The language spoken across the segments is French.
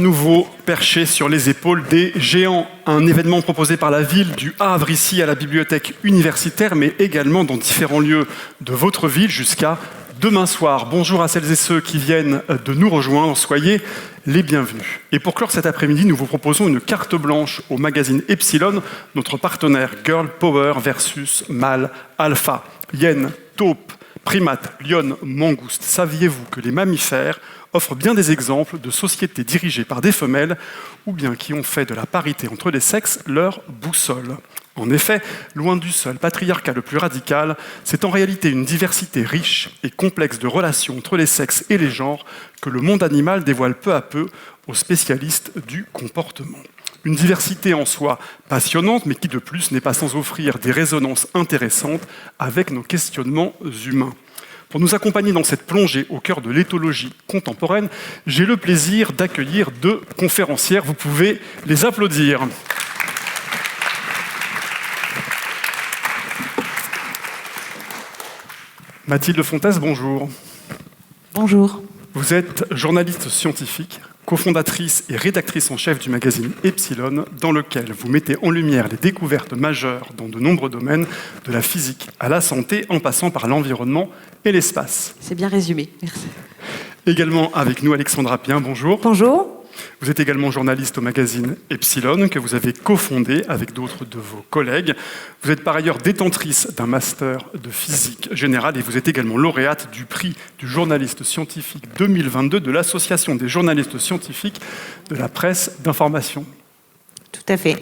Nouveau perché sur les épaules des géants. Un événement proposé par la ville du Havre, ici à la bibliothèque universitaire, mais également dans différents lieux de votre ville jusqu'à demain soir. Bonjour à celles et ceux qui viennent de nous rejoindre, soyez les bienvenus. Et pour clore cet après-midi, nous vous proposons une carte blanche au magazine Epsilon, notre partenaire Girl Power versus Mâle Alpha. Hyène, taupe, primate, lionne, mangouste. Saviez-vous que les mammifères offrent bien des exemples de sociétés dirigées par des femelles ou bien qui ont fait de la parité entre les sexes leur boussole? En effet, loin du seul patriarcat le plus radical, c'est en réalité une diversité riche et complexe de relations entre les sexes et les genres que le monde animal dévoile peu à peu aux spécialistes du comportement. Une diversité en soi passionnante, mais qui de plus n'est pas sans offrir des résonances intéressantes avec nos questionnements humains. Pour nous accompagner dans cette plongée au cœur de l'éthologie contemporaine, j'ai le plaisir d'accueillir deux conférencières. Vous pouvez les applaudir. Mathilde Fontès, bonjour. Bonjour. Vous êtes journaliste scientifique, cofondatrice et rédactrice en chef du magazine Epsilon, dans lequel vous mettez en lumière les découvertes majeures dans de nombreux domaines, de la physique à la santé, en passant par l'environnement et l'espace. C'est bien résumé, merci. Également avec nous, Alexandra Pien, bonjour. Bonjour. Vous êtes également journaliste au magazine Epsilon, que vous avez cofondé avec d'autres de vos collègues. Vous êtes par ailleurs détentrice d'un master de physique générale et vous êtes également lauréate du prix du journaliste scientifique 2022 de l'Association des journalistes scientifiques de la presse d'information. Tout à fait.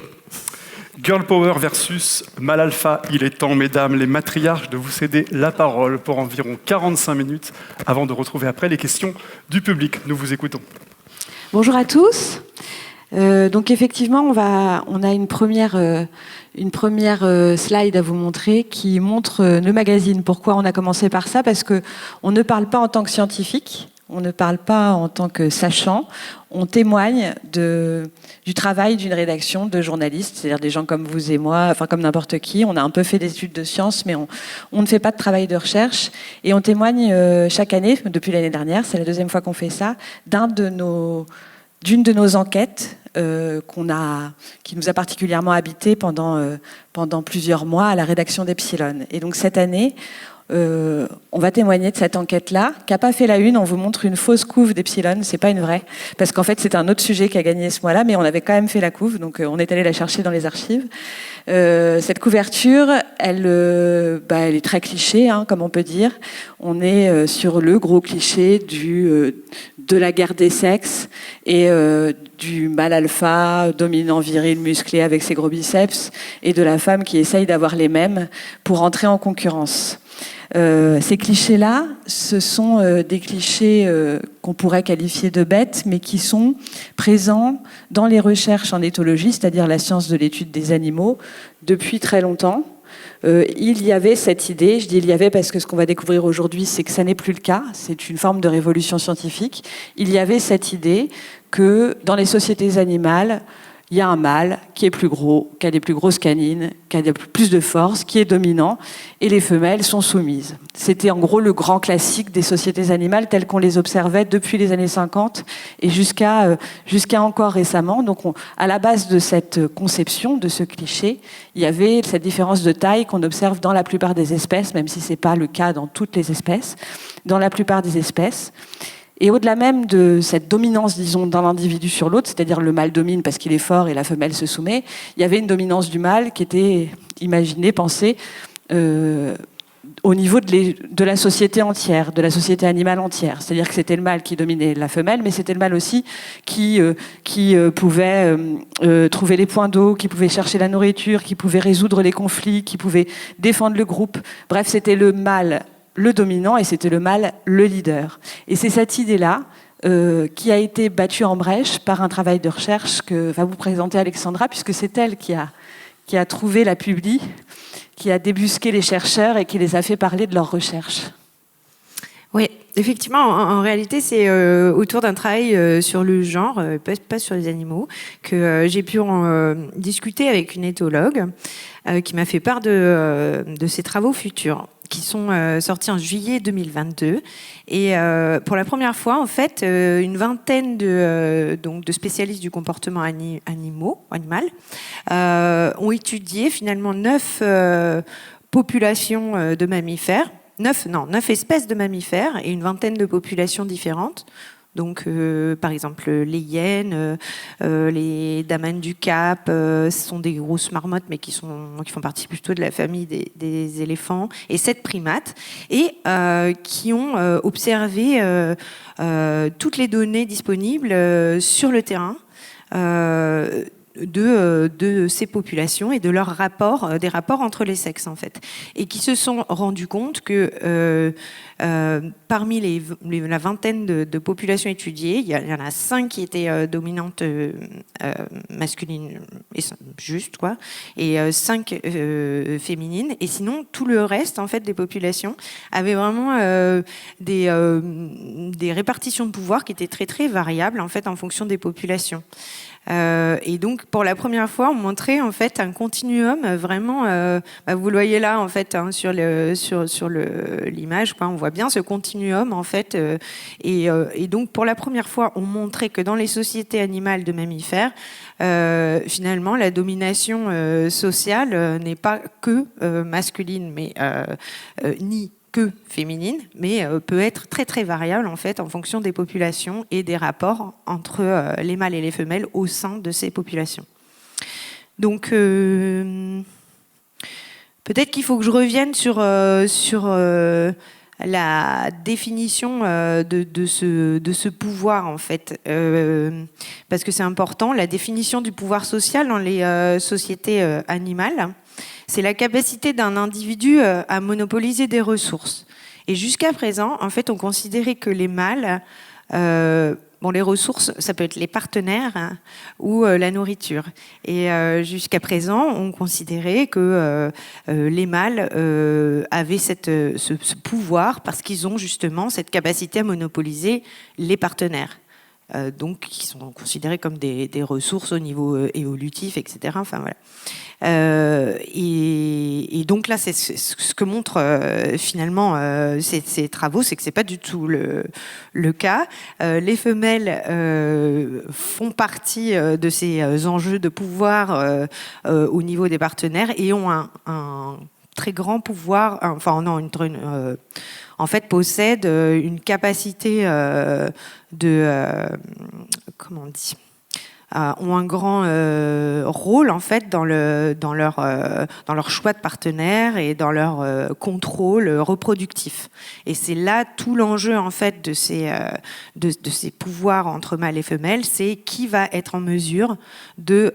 Girl Power versus Mâle Alpha. Il est temps, mesdames les matriarches, de vous céder la parole pour environ 45 minutes avant de retrouver après les questions du public. Nous vous écoutons. Bonjour à tous. Donc effectivement, on a une première slide à vous montrer qui montre le magazine. Pourquoi on a commencé par ça? Parce qu'on ne parle pas en tant que scientifique, on ne parle pas en tant que sachant, on témoigne du travail d'une rédaction de journalistes, c'est-à-dire des gens comme vous et moi, enfin comme n'importe qui. On a un peu fait des études de sciences, mais on ne fait pas de travail de recherche. Et on témoigne chaque année, depuis l'année dernière, c'est la deuxième fois qu'on fait ça, d'une de nos enquêtes qui nous a particulièrement habité pendant plusieurs mois à la rédaction d'Epsilon. Et donc cette année, on va témoigner de cette enquête-là, qui n'a pas fait la une. On vous montre une fausse couve d'Epsilon, c'est pas une vraie, parce qu'en fait c'est un autre sujet qui a gagné ce mois-là, mais on avait quand même fait la couve, donc on est allé la chercher dans les archives. Cette couverture, elle est très cliché, comme on peut dire. On est sur le gros cliché de la guerre des sexes et du mâle alpha, dominant, viril, musclé avec ses gros biceps, et de la femme qui essaye d'avoir les mêmes pour entrer en concurrence. Ces clichés-là, ce sont des clichés qu'on pourrait qualifier de bêtes, mais qui sont présents dans les recherches en éthologie, c'est-à-dire la science de l'étude des animaux, depuis très longtemps. Il y avait cette idée, je dis il y avait parce que ce qu'on va découvrir aujourd'hui, c'est que ça n'est plus le cas, c'est une forme de révolution scientifique. Il y avait cette idée que dans les sociétés animales, il y a un mâle qui est plus gros, qui a des plus grosses canines, qui a plus de force, qui est dominant, et les femelles sont soumises. C'était en gros le grand classique des sociétés animales telles qu'on les observait depuis les années 50 et jusqu'à encore récemment. Donc à la base de cette conception, de ce cliché, il y avait cette différence de taille qu'on observe dans la plupart des espèces, même si ce n'est pas le cas dans toutes les espèces, dans la plupart des espèces. Et au-delà même de cette dominance, disons, d'un individu sur l'autre, c'est-à-dire le mâle domine parce qu'il est fort et la femelle se soumet, il y avait une dominance du mâle qui était imaginée, pensée, au niveau de la société entière, de la société animale entière. C'est-à-dire que c'était le mâle qui dominait la femelle, mais c'était le mâle aussi qui pouvait trouver les points d'eau, qui pouvait chercher la nourriture, qui pouvait résoudre les conflits, qui pouvait défendre le groupe. Bref, c'était le mâle le dominant et c'était le mâle, le leader. Et c'est cette idée-là qui a été battue en brèche par un travail de recherche que va vous présenter Alexandra, puisque c'est elle qui a trouvé la publi, qui a débusqué les chercheurs et qui les a fait parler de leurs recherches. Oui, effectivement, en réalité, c'est autour d'un travail sur le genre, pas sur les animaux, que j'ai pu discuter avec une éthologue qui m'a fait part de ses travaux futurs, qui sont sortis en juillet 2022. Et pour la première fois, en fait, une vingtaine donc de spécialistes du comportement animal ont étudié finalement 9 populations de mammifères, 9 espèces de mammifères et une vingtaine de populations différentes. Donc, par exemple, les hyènes, les damanes du Cap, ce sont des grosses marmottes, mais qui font partie plutôt de la famille des éléphants, et 7 primates, et qui ont observé toutes les données disponibles sur le terrain de ces populations et de leurs rapports, des rapports entre les sexes en fait, et qui se sont rendus compte que parmi la vingtaine de populations étudiées, il y en a 5 qui étaient dominantes masculines, juste quoi, et 5 féminines, et sinon tout le reste en fait des populations avaient vraiment des répartitions de pouvoir qui étaient très très variables en fait en fonction des populations. Et donc pour la première fois on montrait en fait un continuum vraiment vous le voyez là en fait sur l'image quoi, on voit bien ce continuum en fait et donc pour la première fois on montrait que dans les sociétés animales de mammifères finalement la domination sociale n'est pas que masculine mais ni que féminine, mais peut être très très variable en fait en fonction des populations et des rapports entre les mâles et les femelles au sein de ces populations. Donc peut-être qu'il faut que je revienne sur la définition de ce pouvoir en fait, parce que c'est important. La définition du pouvoir social dans les sociétés animales, c'est la capacité d'un individu à monopoliser des ressources. Et jusqu'à présent, en fait, on considérait que les mâles, les ressources, ça peut être les partenaires ou la nourriture. Et jusqu'à présent, on considérait que les mâles avaient ce pouvoir parce qu'ils ont justement cette capacité à monopoliser les partenaires. Donc, qui sont considérés comme des ressources au niveau évolutif, etc. Enfin, voilà. Et donc là, c'est ce que montrent finalement ces travaux, c'est que c'est pas du tout le cas. Les femelles font partie de ces enjeux de pouvoir au niveau des partenaires et ont un très grand pouvoir, en fait, possèdent une capacité comment on dit, ont un grand rôle en fait dans leur choix de partenaires et dans leur contrôle reproductif. Et c'est là tout l'enjeu en fait de ces pouvoirs entre mâles et femelles, c'est qui va être en mesure de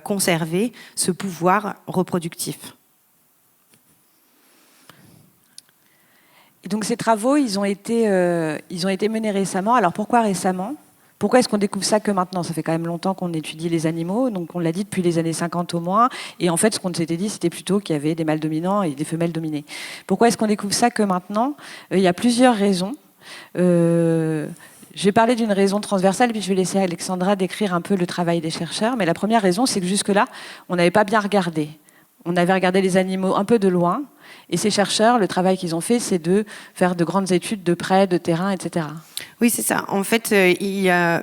conserver ce pouvoir reproductif. Et donc ces travaux, ils ont été menés récemment. Alors pourquoi récemment ? Pourquoi est-ce qu'on découvre ça que maintenant ? Ça fait quand même longtemps qu'on étudie les animaux, donc on l'a dit depuis les années 50 au moins. Et en fait, ce qu'on s'était dit, c'était plutôt qu'il y avait des mâles dominants et des femelles dominées. Pourquoi est-ce qu'on découvre ça que maintenant ? Il y a plusieurs raisons. Je vais parler d'une raison transversale, puis je vais laisser Alexandra décrire un peu le travail des chercheurs. Mais la première raison, c'est que jusque-là, on n'avait pas bien regardé. On avait regardé les animaux un peu de loin. Et ces chercheurs, le travail qu'ils ont fait, c'est de faire de grandes études de près, de terrain, etc. Oui, c'est ça. En fait, il y a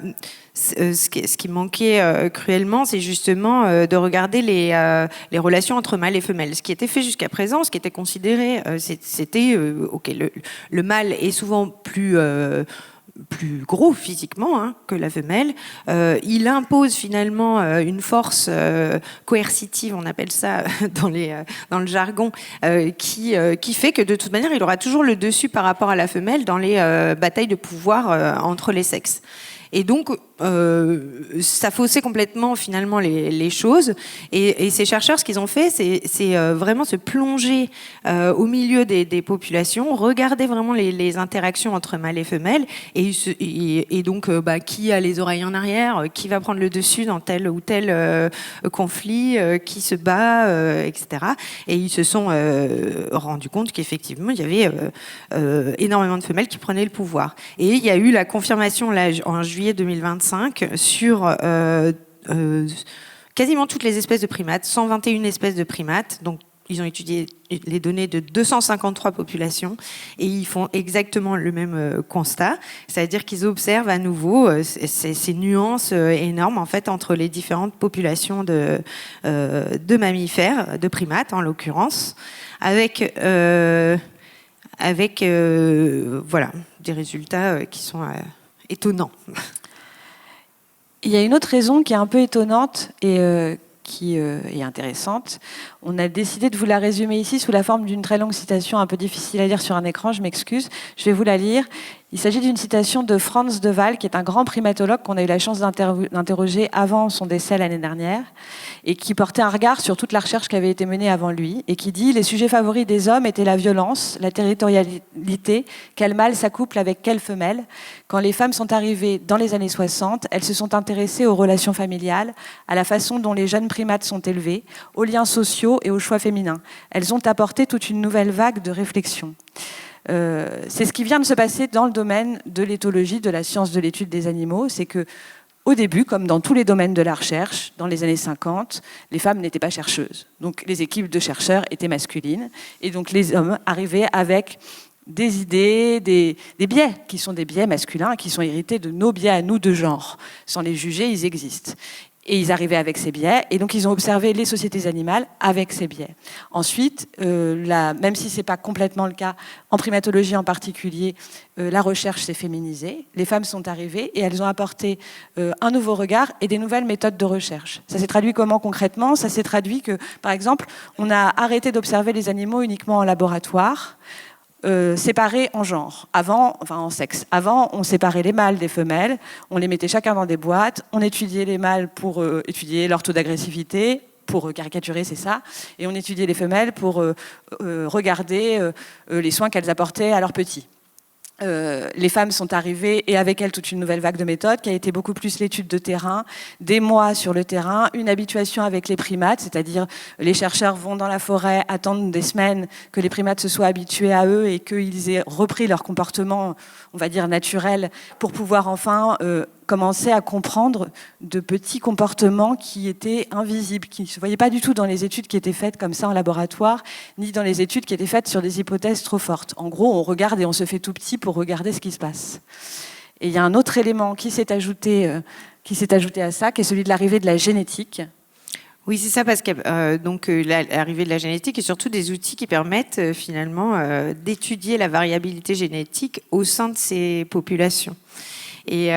ce qui manquait cruellement, c'est justement de regarder les relations entre mâles et femelles. Ce qui était fait jusqu'à présent, ce qui était considéré, c'était le mâle est souvent plus gros physiquement que la femelle. Il impose finalement une force coercitive, on appelle ça dans le jargon, qui fait que de toute manière, il aura toujours le dessus par rapport à la femelle dans les batailles de pouvoir entre les sexes. Et donc, ça faussait complètement finalement les choses. Et ces chercheurs, ce qu'ils ont fait, c'est vraiment se plonger au milieu des populations, regarder vraiment les interactions entre mâles et femelles, et donc qui a les oreilles en arrière, qui va prendre le dessus dans tel ou tel conflit, qui se bat, etc. Et ils se sont rendus compte qu'effectivement, il y avait énormément de femelles qui prenaient le pouvoir. Et il y a eu la confirmation là, en juillet 2025 sur quasiment toutes les espèces de primates, 121 espèces de primates, donc ils ont étudié les données de 253 populations et ils font exactement le même constat, c'est-à-dire qu'ils observent à nouveau ces nuances énormes en fait entre les différentes populations de mammifères, de primates en l'occurrence, avec voilà, des résultats qui sont étonnants. Il y a une autre raison qui est un peu étonnante et qui est intéressante. On a décidé de vous la résumer ici sous la forme d'une très longue citation un peu difficile à lire sur un écran, je m'excuse. Je vais vous la lire. Il s'agit d'une citation de Franz de Waal, qui est un grand primatologue qu'on a eu la chance d'interroger avant son décès l'année dernière, et qui portait un regard sur toute la recherche qui avait été menée avant lui, et qui dit « Les sujets favoris des hommes étaient la violence, la territorialité, quel mâle s'accouple avec quelle femelle. Quand les femmes sont arrivées dans les années 60, elles se sont intéressées aux relations familiales, à la façon dont les jeunes primates sont élevés, aux liens sociaux et aux choix féminins. Elles ont apporté toute une nouvelle vague de réflexion. » C'est ce qui vient de se passer dans le domaine de l'éthologie, de la science de l'étude des animaux. C'est que, au début, comme dans tous les domaines de la recherche, dans les années 50, les femmes n'étaient pas chercheuses. Donc les équipes de chercheurs étaient masculines. Et donc les hommes arrivaient avec des idées, des biais, qui sont des biais masculins, qui sont hérités de nos biais à nous de genre. Sans les juger, ils existent. Et ils arrivaient avec ces biais, et donc ils ont observé les sociétés animales avec ces biais. Ensuite, même si ce n'est pas complètement le cas, en primatologie en particulier, la recherche s'est féminisée, les femmes sont arrivées et elles ont apporté un nouveau regard et des nouvelles méthodes de recherche. Ça s'est traduit comment concrètement ? Ça s'est traduit que, par exemple, on a arrêté d'observer les animaux uniquement en laboratoire, séparés en genre, en sexe. Avant, on séparait les mâles des femelles, on les mettait chacun dans des boîtes, on étudiait les mâles pour étudier leur taux d'agressivité, pour caricaturer, c'est ça, et on étudiait les femelles pour regarder les soins qu'elles apportaient à leurs petits. Les femmes sont arrivées et avec elles toute une nouvelle vague de méthodes qui a été beaucoup plus l'étude de terrain, des mois sur le terrain, une habituation avec les primates, c'est-à-dire les chercheurs vont dans la forêt, attendent des semaines que les primates se soient habitués à eux et qu'ils aient repris leur comportement, on va dire naturel, pour pouvoir enfin commencer à comprendre de petits comportements qui étaient invisibles, qui ne se voyaient pas du tout dans les études qui étaient faites comme ça en laboratoire, ni dans les études qui étaient faites sur des hypothèses trop fortes. En gros, on regarde et on se fait tout petit pour regarder ce qui se passe. Et il y a un autre élément qui s'est ajouté à ça, qui est celui de l'arrivée de la génétique. Oui, c'est ça, parce que l'arrivée de la génétique et surtout des outils qui permettent finalement d'étudier la variabilité génétique au sein de ces populations. Et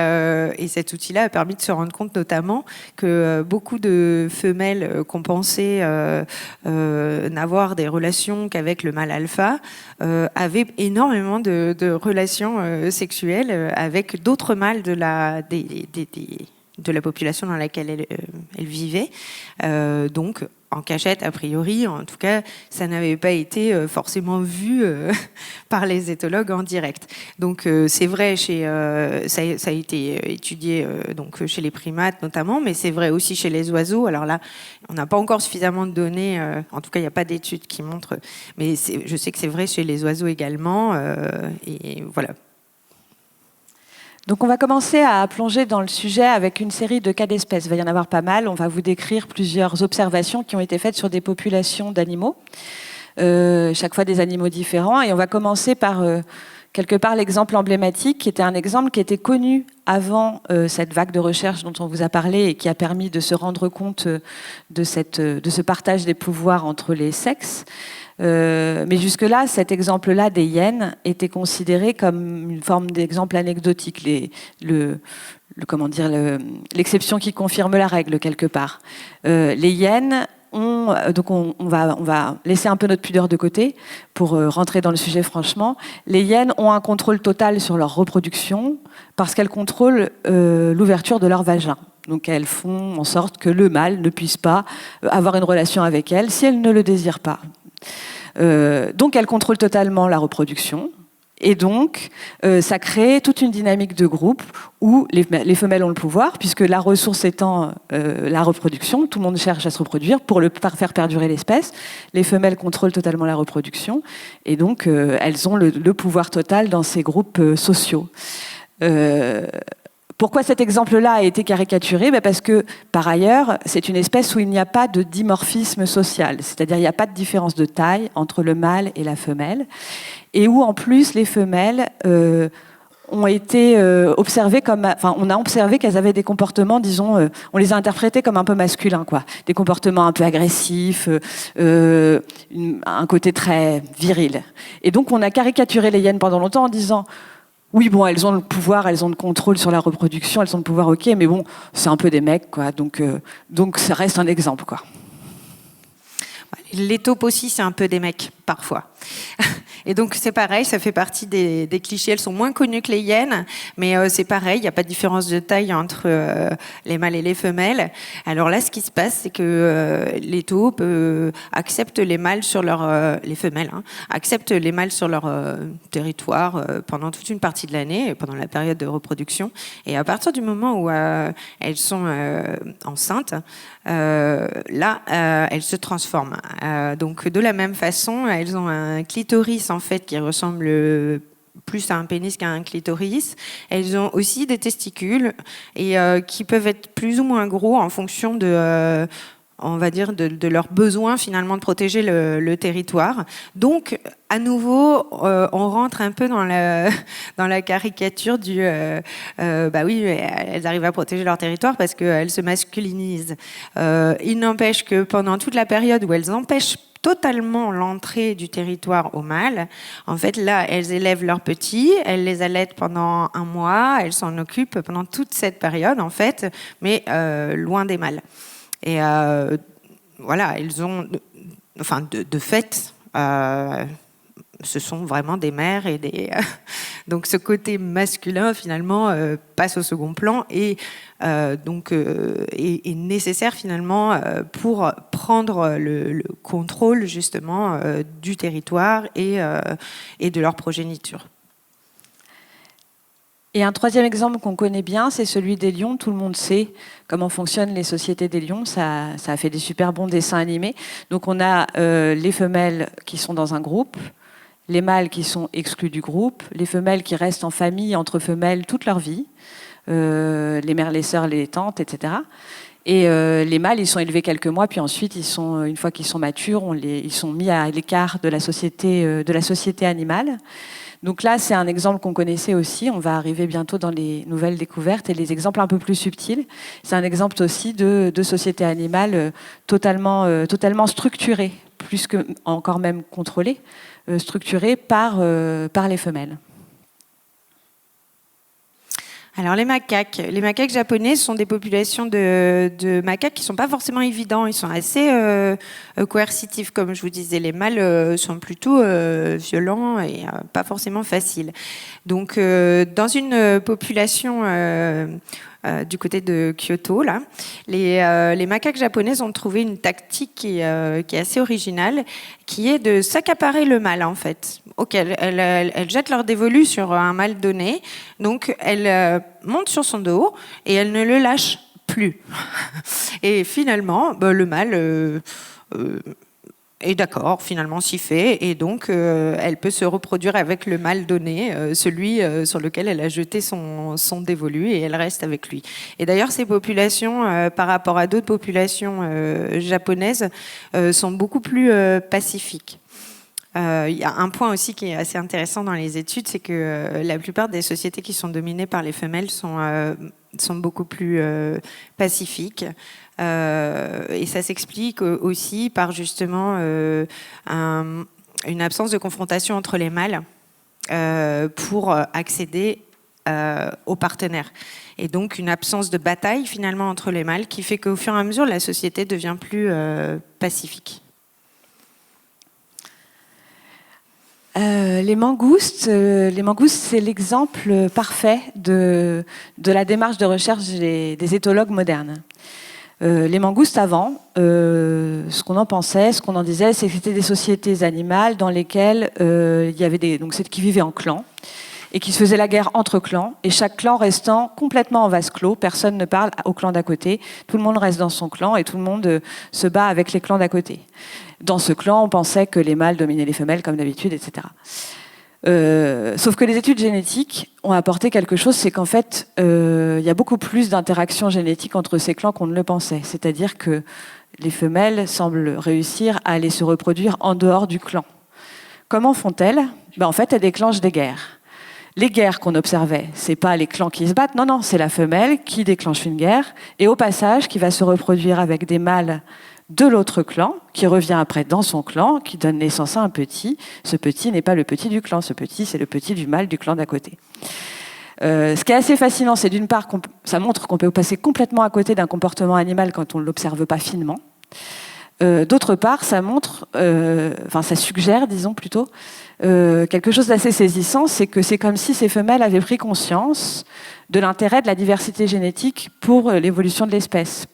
cet outil-là a permis de se rendre compte notamment que beaucoup de femelles qu'on pensait n'avoir des relations qu'avec le mâle alpha avaient énormément de relations sexuelles avec d'autres mâles de la population dans laquelle elle vivait. Donc, en cachette, a priori, en tout cas, ça n'avait pas été forcément vu par les éthologues en direct. Donc, c'est vrai, ça a été étudié donc, chez les primates notamment, mais c'est vrai aussi chez les oiseaux. Alors là, on n'a pas encore suffisamment de données, en tout cas, il n'y a pas d'études qui montrent, mais je sais que c'est vrai chez les oiseaux également, et voilà. Donc on va commencer à plonger dans le sujet avec une série de cas d'espèces. Il va y en avoir pas mal. On va vous décrire plusieurs observations qui ont été faites sur des populations d'animaux, chaque fois des animaux différents. Et on va commencer par, quelque part, l'exemple emblématique, qui était un exemple qui était connu avant cette vague de recherche dont on vous a parlé et qui a permis de se rendre compte de ce partage des pouvoirs entre les sexes. Mais jusque-là, cet exemple-là des hyènes était considéré comme une forme d'exemple anecdotique, l'exception qui confirme la règle quelque part. Les hyènes donc on va laisser un peu notre pudeur de côté pour rentrer dans le sujet franchement. Les hyènes ont un contrôle total sur leur reproduction parce qu'elles contrôlent l'ouverture de leur vagin. Donc elles font en sorte que le mâle ne puisse pas avoir une relation avec elles si elles ne le désirent pas. Donc elles contrôlent totalement la reproduction. Et donc, ça crée toute une dynamique de groupe où les femelles ont le pouvoir, puisque la ressource étant la reproduction, tout le monde cherche à se reproduire pour faire perdurer l'espèce. Les femelles contrôlent totalement la reproduction, et donc elles ont le pouvoir total dans ces groupes sociaux. Pourquoi cet exemple-là a été caricaturé? Parce que, par ailleurs, c'est une espèce où il n'y a pas de dimorphisme social, c'est-à-dire il n'y a pas de différence de taille entre le mâle et la femelle, et où en plus les femelles ont été observées comme, enfin, on a observé qu'elles avaient des comportements, disons, on les a interprétées comme un peu masculins, quoi, des comportements un peu agressifs, un côté très viril. Et donc on a caricaturé les hyènes pendant longtemps en disant oui, bon, elles ont le pouvoir, elles ont le contrôle sur la reproduction, elles ont le pouvoir, ok, mais bon, c'est un peu des mecs, quoi. Donc ça reste un exemple, quoi. Les taupes aussi, c'est un peu des mecs, parfois. Et donc, c'est pareil, ça fait partie des clichés. Elles sont moins connues que les hyènes, mais c'est pareil, il n'y a pas de différence de taille entre les mâles et les femelles. Alors là, ce qui se passe, c'est que les taupes acceptent les mâles sur leur... les femelles, acceptent les mâles sur leur territoire pendant toute une partie de l'année, pendant la période de reproduction. Et à partir du moment où elles sont enceintes, là, elles se transforment. Donc, de la même façon, elles ont un clitoris, en fait, qui ressemble plus à un pénis qu'à un clitoris. Elles ont aussi des testicules et qui peuvent être plus ou moins gros en fonction de... on va dire, de leur besoin finalement de protéger le territoire. Donc, à nouveau, on rentre un peu dans la caricature du... bah oui, elles arrivent à protéger leur territoire parce qu'elles se masculinisent. Il n'empêche que pendant toute la période où elles empêchent totalement l'entrée du territoire au mâle, en fait, là, elles élèvent leurs petits, elles les allaitent pendant 1 mois, elles s'en occupent pendant toute cette période, en fait, mais loin des mâles. Et voilà, elles ont, enfin, de fait, ce sont vraiment des mères et des. Donc, ce côté masculin finalement passe au second plan et donc est nécessaire finalement pour prendre le contrôle justement du territoire et de leur progéniture. Et un troisième exemple qu'on connaît bien, c'est celui des lions. Tout le monde sait comment fonctionnent les sociétés des lions. Ça a fait des super bons dessins animés. Donc on a les femelles qui sont dans un groupe, les mâles qui sont exclus du groupe, les femelles qui restent en famille entre femelles toute leur vie, les mères, les sœurs, les tantes, etc. Et les mâles, ils sont élevés quelques mois, puis ensuite, une fois qu'ils sont matures, ils sont mis à l'écart de la société animale. Donc là, c'est un exemple qu'on connaissait aussi. On va arriver bientôt dans les nouvelles découvertes et les exemples un peu plus subtils. C'est un exemple aussi de société animale totalement structurée, plus que encore même contrôlée, structurée par les femelles. Alors les macaques japonais sont des populations de macaques qui ne sont pas forcément évidents, ils sont assez coercitifs, comme je vous disais. Les mâles sont plutôt violents et pas forcément faciles. Donc dans une population du côté de Kyoto, là, les macaques japonaises ont trouvé une tactique qui est assez originale, qui est de s'accaparer le mâle, en fait. Ok, elles jettent leur dévolu sur un mâle donné, donc elles montent sur son dos et elles ne le lâchent plus. Et finalement, le mâle est d'accord, finalement s'y fait, et donc elle peut se reproduire avec le mâle donné, celui sur lequel elle a jeté son dévolu, et elle reste avec lui. Et d'ailleurs, ces populations, par rapport à d'autres populations japonaises, sont beaucoup plus pacifiques. Il y a un point aussi qui est assez intéressant dans les études, c'est que la plupart des sociétés qui sont dominées par les femelles sont beaucoup plus pacifiques. Et ça s'explique aussi par justement une absence de confrontation entre les mâles pour accéder aux partenaires. Et donc une absence de bataille finalement entre les mâles qui fait qu'au fur et à mesure, la société devient plus pacifique. Les mangoustes, c'est l'exemple parfait de la démarche de recherche des éthologues modernes. Les mangoustes avant, ce qu'on en pensait, ce qu'on en disait, c'est que c'était des sociétés animales dans lesquelles il y avait qui vivaient en clans et qui se faisaient la guerre entre clans, et chaque clan restant complètement en vase clos, personne ne parle au clan d'à côté, tout le monde reste dans son clan et tout le monde se bat avec les clans d'à côté. Dans ce clan, on pensait que les mâles dominaient les femelles comme d'habitude, etc. Sauf que les études génétiques ont apporté quelque chose, c'est qu'en fait, il y a beaucoup plus d'interactions génétiques entre ces clans qu'on ne le pensait. C'est-à-dire que les femelles semblent réussir à aller se reproduire en dehors du clan. Comment font-elles ? En fait, elles déclenchent des guerres. Les guerres qu'on observait, c'est pas les clans qui se battent, non, c'est la femelle qui déclenche une guerre, et au passage, qui va se reproduire avec des mâles de l'autre clan, qui revient après dans son clan, qui donne naissance à un petit. Ce petit n'est pas le petit du clan, ce petit, c'est le petit du mâle du clan d'à côté. Ce qui est assez fascinant, c'est d'une part, ça montre qu'on peut passer complètement à côté d'un comportement animal quand on ne l'observe pas finement. D'autre part, ça montre, ça suggère, disons plutôt, quelque chose d'assez saisissant, c'est que c'est comme si ces femelles avaient pris conscience de l'intérêt de la diversité génétique pour l'évolution de l'espèce.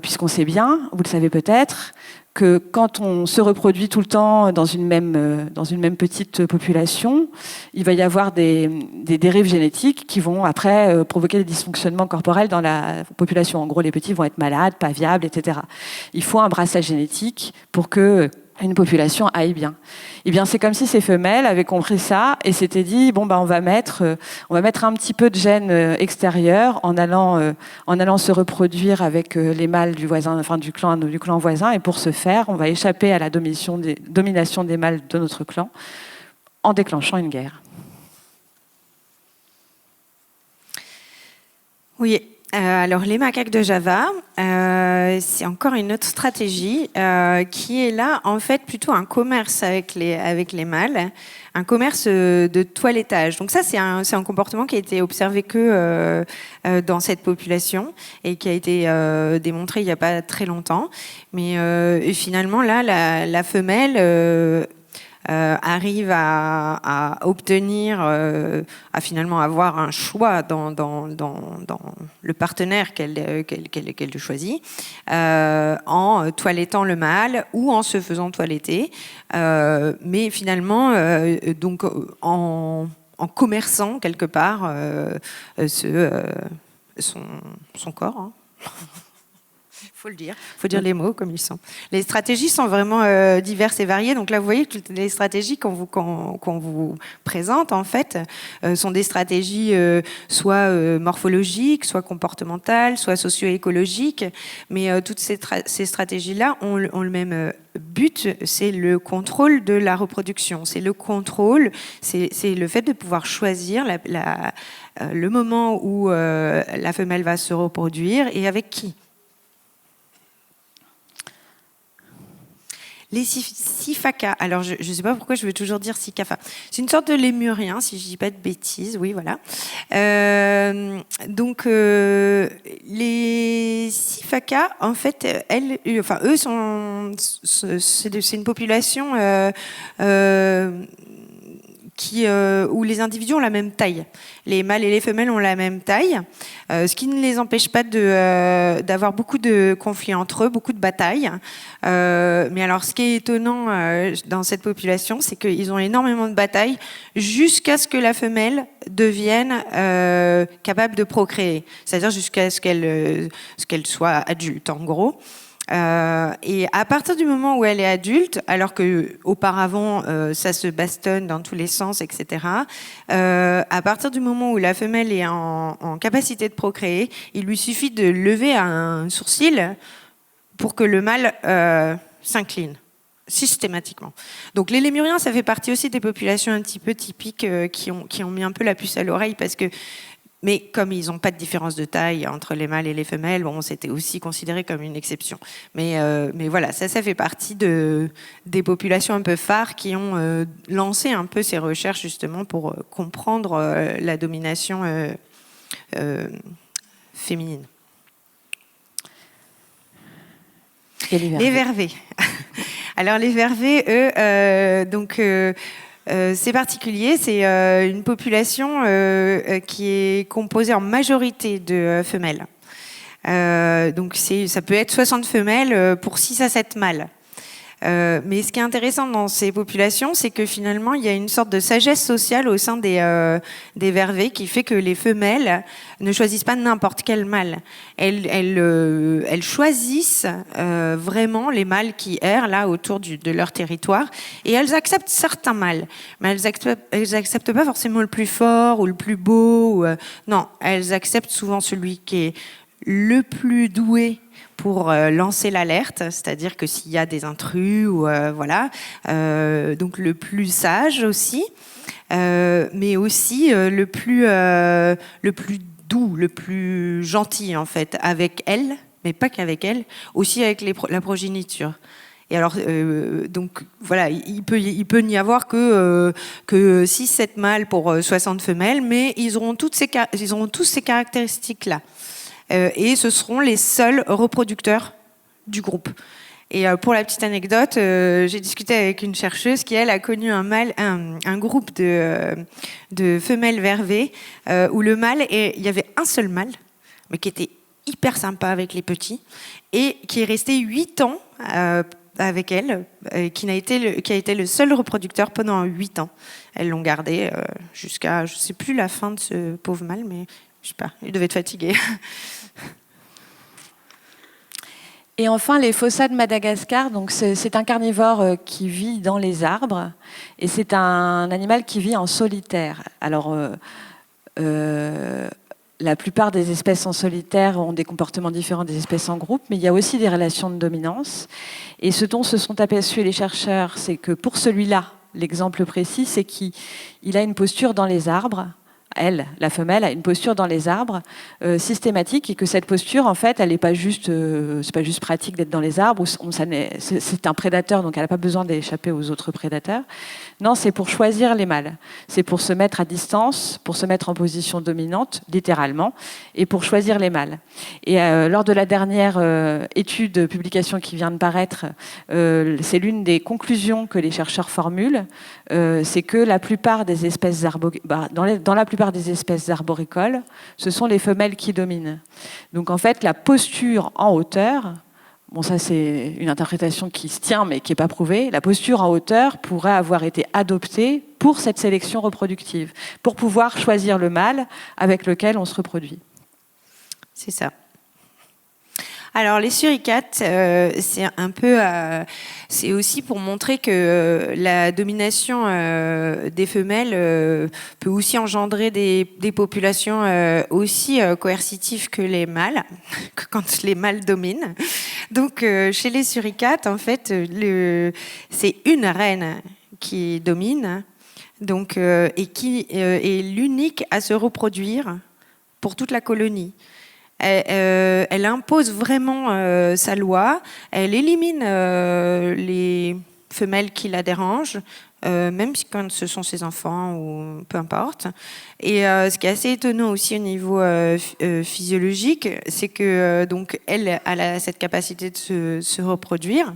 Puisqu'on sait bien, vous le savez peut-être, que quand on se reproduit tout le temps dans une même petite population, il va y avoir des dérives génétiques qui vont après provoquer des dysfonctionnements corporels dans la population. En gros, les petits vont être malades, pas viables, etc. Il faut un brassage génétique pour que une population aille bien. Eh bien, c'est comme si ces femelles avaient compris ça et s'étaient dit on va mettre un petit peu de gènes extérieurs en allant se reproduire avec les mâles du voisin, du clan voisin, et pour ce faire, on va échapper à la domination des mâles de notre clan en déclenchant une guerre. Oui. Alors, les macaques de Java, c'est encore une autre stratégie qui est là, en fait, plutôt un commerce avec les mâles, un commerce de toilettage. Donc ça, c'est un comportement qui a été observé que dans cette population et qui a été démontré il n'y a pas très longtemps. Mais finalement, là, la femelle... arrive à obtenir, à finalement avoir un choix dans le partenaire qu'elle choisit, en toilettant le mâle ou en se faisant toiletter, mais finalement donc en commerçant quelque part son corps. Hein. Faut le dire, faut dire les mots comme ils sont. Les stratégies sont vraiment diverses et variées. Donc là, vous voyez, toutes les stratégies qu'on vous présente, en fait, sont des stratégies soit morphologiques, soit comportementales, soit socio-écologiques. Mais toutes ces stratégies-là ont le même but, c'est le contrôle de la reproduction. C'est le contrôle, c'est le fait de pouvoir choisir le moment où la femelle va se reproduire et avec qui. Les Sifaka, alors je ne sais pas pourquoi je veux toujours dire Sikafa. C'est une sorte de lémurien, si je ne dis pas de bêtises, oui, voilà. Donc, les Sifaka, en fait, eux c'est une population où les individus ont la même taille. Les mâles et les femelles ont la même taille, ce qui ne les empêche pas d'avoir beaucoup de conflits entre eux, beaucoup de batailles. Mais alors, ce qui est étonnant dans cette population, c'est qu'ils ont énormément de batailles jusqu'à ce que la femelle devienne capable de procréer, c'est-à-dire jusqu'à ce qu'elle soit adulte, en gros. Et à partir du moment où elle est adulte, alors que auparavant ça se bastonne dans tous les sens, etc. À partir du moment où la femelle est en capacité de procréer, il lui suffit de lever un sourcil pour que le mâle s'incline systématiquement. Donc les lémuriens, ça fait partie aussi des populations un petit peu typiques qui ont mis un peu la puce à l'oreille mais comme ils n'ont pas de différence de taille entre les mâles et les femelles, c'était aussi considéré comme une exception. Mais voilà, ça fait partie des populations un peu phares qui ont lancé un peu ces recherches justement pour comprendre la domination féminine. Et les vervets. Alors les vervets, eux, c'est particulier, c'est une population qui est composée en majorité de femelles. Donc ça peut être 60 femelles pour 6 à 7 mâles. Mais ce qui est intéressant dans ces populations, c'est que finalement, il y a une sorte de sagesse sociale au sein des vervets qui fait que les femelles ne choisissent pas n'importe quel mâle. Elles choisissent vraiment les mâles qui errent là autour de leur territoire, et elles acceptent certains mâles, mais elles acceptent pas forcément le plus fort ou le plus beau. Non, elles acceptent souvent celui qui est le plus doué pour lancer l'alerte, c'est-à-dire que s'il y a des intrus, ou voilà, donc le plus sage aussi, mais aussi le plus doux, le plus gentil en fait, avec elle, mais pas qu'avec elle, aussi avec la progéniture. Et alors, donc voilà, il peut n'y avoir que 6-7 mâles pour 60 femelles, mais ils auront tous ces caractéristiques-là. Et ce seront les seuls reproducteurs du groupe. Et pour la petite anecdote, j'ai discuté avec une chercheuse qui, elle, a connu un groupe de femelles vervées où le mâle, il y avait un seul mâle, mais qui était hyper sympa avec les petits, et qui est resté 8 ans avec elle, qui a été le seul reproducteur pendant 8 ans. Elles l'ont gardé jusqu'à, je ne sais plus la fin de ce pauvre mâle, mais je sais pas, il devait être fatigué. Et enfin, les fossas de Madagascar. Donc, c'est un carnivore qui vit dans les arbres, et c'est un animal qui vit en solitaire. Alors, la plupart des espèces en solitaire ont des comportements différents des espèces en groupe, mais il y a aussi des relations de dominance. Et ce dont se sont aperçus les chercheurs, c'est que pour celui-là, l'exemple précis, c'est qu'il a une posture dans les arbres. Elle, la femelle, a une posture dans les arbres systématique, et que cette posture, en fait, elle n'est pas juste, c'est pas juste pratique d'être dans les arbres. C'est un prédateur, donc elle n'a pas besoin d'échapper aux autres prédateurs. Non, c'est pour choisir les mâles. C'est pour se mettre à distance, pour se mettre en position dominante, littéralement, et pour choisir les mâles. Et lors de la dernière publication qui vient de paraître, c'est l'une des conclusions que les chercheurs formulent, c'est que la plupart des espèces dans la plupart des espèces arboricoles, ce sont les femelles qui dominent. Donc en fait, la posture en hauteur, bon ça c'est une interprétation qui se tient mais qui n'est pas prouvée, la posture en hauteur pourrait avoir été adoptée pour cette sélection reproductive, pour pouvoir choisir le mâle avec lequel on se reproduit. C'est ça. Alors les suricates, c'est un peu, c'est aussi pour montrer que la domination des femelles peut aussi engendrer des populations aussi coercitives que les mâles, que quand les mâles dominent. Donc chez les suricates, en fait, c'est une reine qui domine, donc et qui est l'unique à se reproduire pour toute la colonie. Elle impose vraiment sa loi, elle élimine les femelles qui la dérangent, même quand ce sont ses enfants ou peu importe. Et ce qui est assez étonnant aussi au niveau physiologique, c'est que donc elle a cette capacité de se reproduire.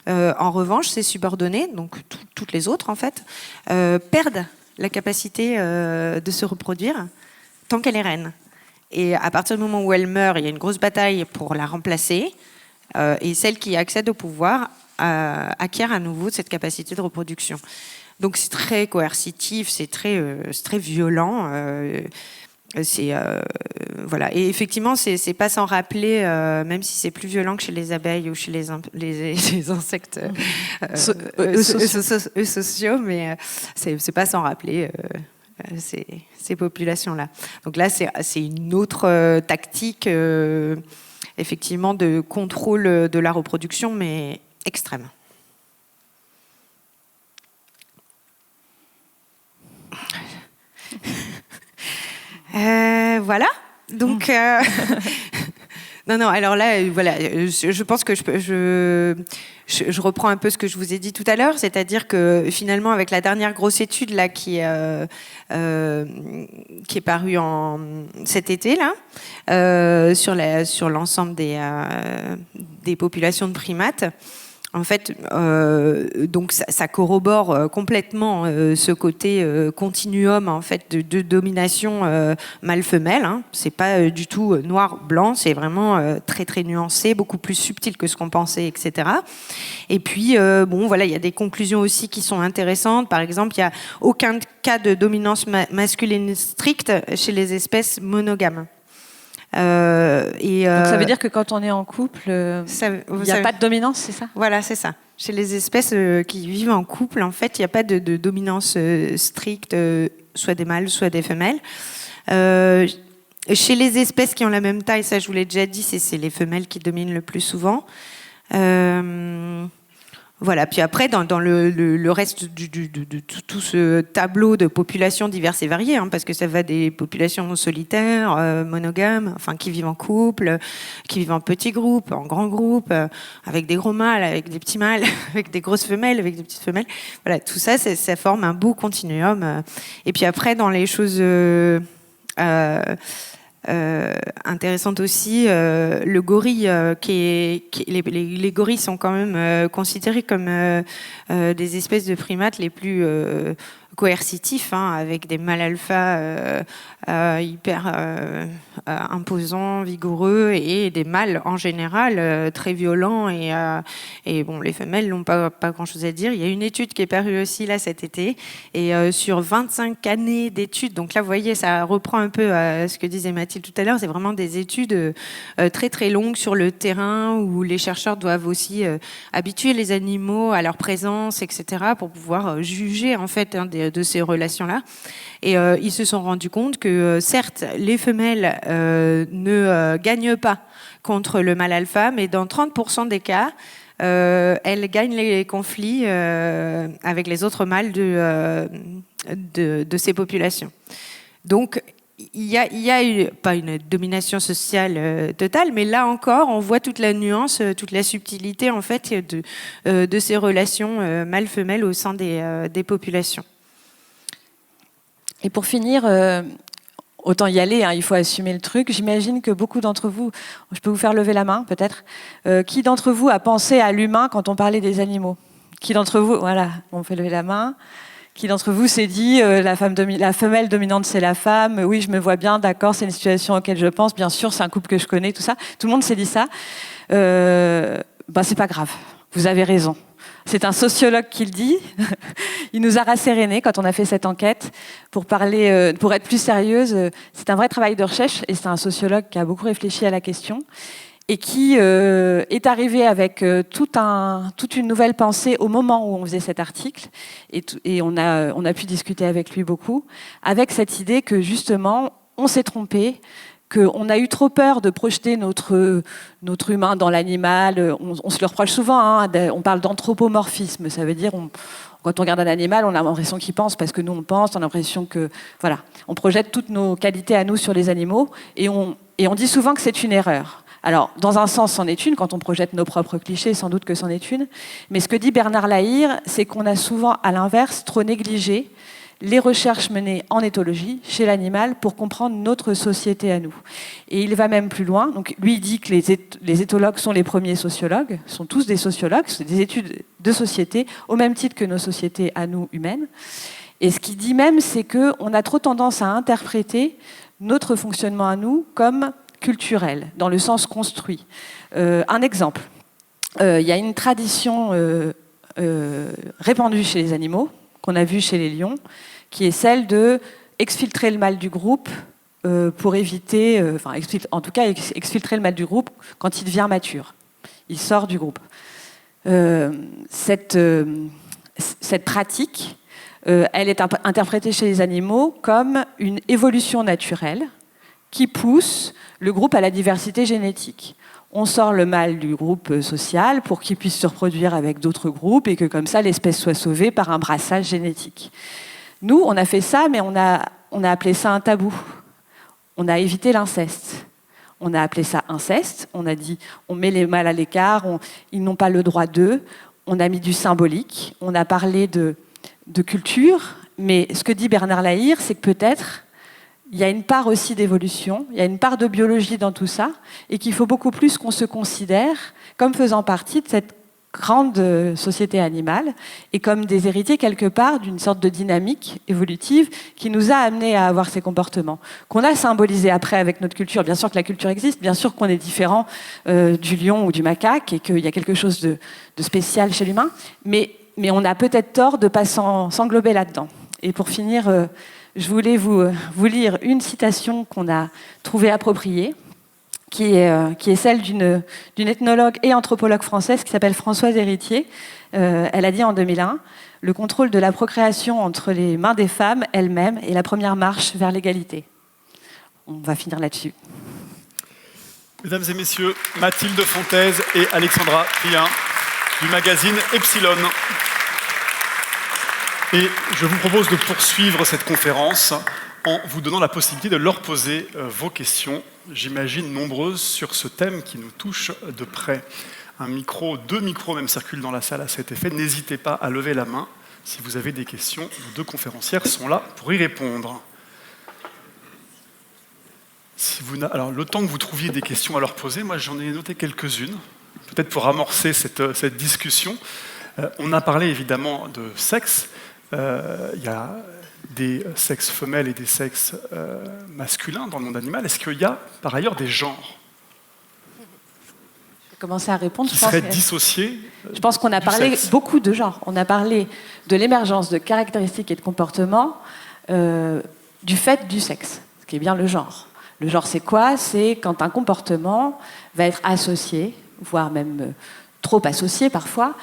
En revanche, ses subordonnées, donc toutes les autres en fait, perdent la capacité de se reproduire tant qu'elle est reine. Et à partir du moment où elle meurt, il y a une grosse bataille pour la remplacer. Et celle qui accède au pouvoir acquiert à nouveau cette capacité de reproduction. Donc c'est très coercitif, c'est très violent. Voilà. Et effectivement, c'est pas sans rappeler, même si c'est plus violent que chez les abeilles ou chez les insectes sociaux, mais c'est pas sans rappeler ces populations-là. Donc là, c'est une autre tactique, effectivement, de contrôle de la reproduction, mais extrême. Voilà. Donc, non. Alors là, voilà. Je pense que je reprends un peu ce que je vous ai dit tout à l'heure, c'est-à-dire que finalement, avec la dernière grosse étude là qui est parue cet été là, sur l'ensemble des populations de primates, En fait, donc ça corrobore complètement ce côté continuum en fait de domination mâle-femelle. Hein. C'est pas du tout noir-blanc, c'est vraiment très très nuancé, beaucoup plus subtil que ce qu'on pensait, etc. Et puis bon, voilà, il y a des conclusions aussi qui sont intéressantes. Par exemple, il y a aucun cas de dominance masculine stricte chez les espèces monogames. Donc ça veut dire que quand on est en couple, il n'y a pas de dominance, c'est ça ? Voilà, c'est ça. Chez les espèces qui vivent en couple, en fait, il n'y a pas de dominance stricte, soit des mâles, soit des femelles. Chez les espèces qui ont la même taille, ça je vous l'ai déjà dit, c'est les femelles qui dominent le plus souvent. Voilà. Puis après, dans le reste de tout ce tableau de populations diverses et variées, hein, parce que ça va des populations solitaires, monogames, enfin qui vivent en couple, qui vivent en petits groupes, en grands groupes, avec des gros mâles, avec des petits mâles, avec des grosses femelles, avec des petites femelles. Voilà, tout ça, ça forme un beau continuum. Et puis après, dans les choses intéressante aussi, le gorille, les gorilles sont quand même considérés comme des espèces de primates les plus coercitifs, hein, avec des mâles alpha hyper imposants, vigoureux, et des mâles en général très violents. Et bon, les femelles n'ont pas grand-chose à dire. Il y a une étude qui est parue aussi là cet été, et sur 25 années d'études, donc là vous voyez, ça reprend un peu ce que disait Mathilde tout à l'heure, c'est vraiment des études très très longues sur le terrain où les chercheurs doivent aussi habituer les animaux à leur présence, etc., pour pouvoir juger en fait de ces relations-là. Et ils se sont rendus compte que certes, les femelles ne gagnent pas contre le mâle alpha, mais dans 30% des cas, elles gagnent les conflits avec les autres mâles de ces populations. Donc, il y a pas une domination sociale totale, mais là encore, on voit toute la nuance, toute la subtilité en fait de ces relations mâle-femelle au sein des populations. Et pour finir, autant y aller, hein, il faut assumer le truc. J'imagine que beaucoup d'entre vous, je peux vous faire lever la main peut-être, qui d'entre vous a pensé à l'humain quand on parlait des animaux ? Qui d'entre vous, voilà, on fait lever la main. Qui d'entre vous s'est dit la femelle dominante c'est la femme, oui je me vois bien, d'accord, c'est une situation auquel je pense, bien sûr c'est un couple que je connais, tout ça. Tout le monde s'est dit ça. C'est pas grave, vous avez raison. C'est un sociologue qui le dit. Il nous a rassérénés quand on a fait cette enquête. Pour être plus sérieuse, c'est un vrai travail de recherche et c'est un sociologue qui a beaucoup réfléchi à la question et qui est arrivé avec toute une nouvelle pensée au moment où on faisait cet article. Et on a pu discuter avec lui beaucoup, avec cette idée que justement, on s'est trompé, qu'on a eu trop peur de projeter notre humain dans l'animal. On se le reproche souvent, hein, on parle d'anthropomorphisme, ça veut dire quand on regarde un animal, on a l'impression qu'il pense parce que nous on pense, on a l'impression que voilà, on projette toutes nos qualités à nous sur les animaux et on dit souvent que c'est une erreur. Alors, dans un sens, c'en est une, quand on projette nos propres clichés, sans doute que c'en est une. Mais ce que dit Bernard Lahire, c'est qu'on a souvent, à l'inverse, trop négligé les recherches menées en éthologie, chez l'animal, pour comprendre notre société à nous. Et il va même plus loin. Donc, lui, il dit que les éthologues sont les premiers sociologues, sont tous des sociologues, c'est des études de société, au même titre que nos sociétés à nous, humaines. Et ce qu'il dit même, c'est qu'on a trop tendance à interpréter notre fonctionnement à nous comme culturel, dans le sens construit. Un exemple, il y a une tradition répandue chez les animaux, qu'on a vue chez les lions, qui est celle de exfiltrer le mâle du groupe pour éviter, en tout cas exfiltrer le mâle du groupe quand il devient mature. Il sort du groupe. Cette pratique, elle est interprétée chez les animaux comme une évolution naturelle qui pousse le groupe à la diversité génétique. On sort le mâle du groupe social pour qu'il puisse se reproduire avec d'autres groupes et que comme ça l'espèce soit sauvée par un brassage génétique. Nous, on a fait ça, mais on a appelé ça un tabou. On a évité l'inceste. On a appelé ça inceste. On a dit, on met les mâles à l'écart, ils n'ont pas le droit d'eux. On a mis du symbolique. On a parlé de culture. Mais ce que dit Bernard Lahire, c'est que peut-être il y a une part aussi d'évolution, il y a une part de biologie dans tout ça, et qu'il faut beaucoup plus qu'on se considère comme faisant partie de cette grande société animale et comme des héritiers quelque part d'une sorte de dynamique évolutive qui nous a amenés à avoir ces comportements, qu'on a symbolisés après avec notre culture. Bien sûr que la culture existe, bien sûr qu'on est différent du lion ou du macaque et qu'il y a quelque chose de spécial chez l'humain, mais on a peut-être tort de ne pas s'englober là-dedans. Et pour finir, je voulais vous lire une citation qu'on a trouvée appropriée, qui est celle d'une ethnologue et anthropologue française qui s'appelle Françoise Héritier. Elle a dit en 2001 « Le contrôle de la procréation entre les mains des femmes elles-mêmes est la première marche vers l'égalité ». On va finir là-dessus. Mesdames et messieurs, Mathilde Fontaise et Alexandra Prien du magazine Epsilon. Et je vous propose de poursuivre cette conférence en vous donnant la possibilité de leur poser vos questions, j'imagine nombreuses, sur ce thème qui nous touche de près. Un micro, 2 micros même circulent dans la salle à cet effet. N'hésitez pas à lever la main si vous avez des questions. Nos 2 conférencières sont là pour y répondre. Alors, le temps que vous trouviez des questions à leur poser, moi j'en ai noté quelques-unes, peut-être pour amorcer cette discussion. On a parlé évidemment de sexe. Il y a des sexes femelles et des sexes masculins dans le monde animal. Est-ce qu'il y a par ailleurs des genres Je vais commencer à répondre. qui seraient dissociés? Je pense qu'on a parlé beaucoup de genres. On a parlé de l'émergence de caractéristiques et de comportements du fait du sexe, ce qui est bien le genre. Le genre, c'est quoi? C'est quand un comportement va être associé, voire même trop associé parfois,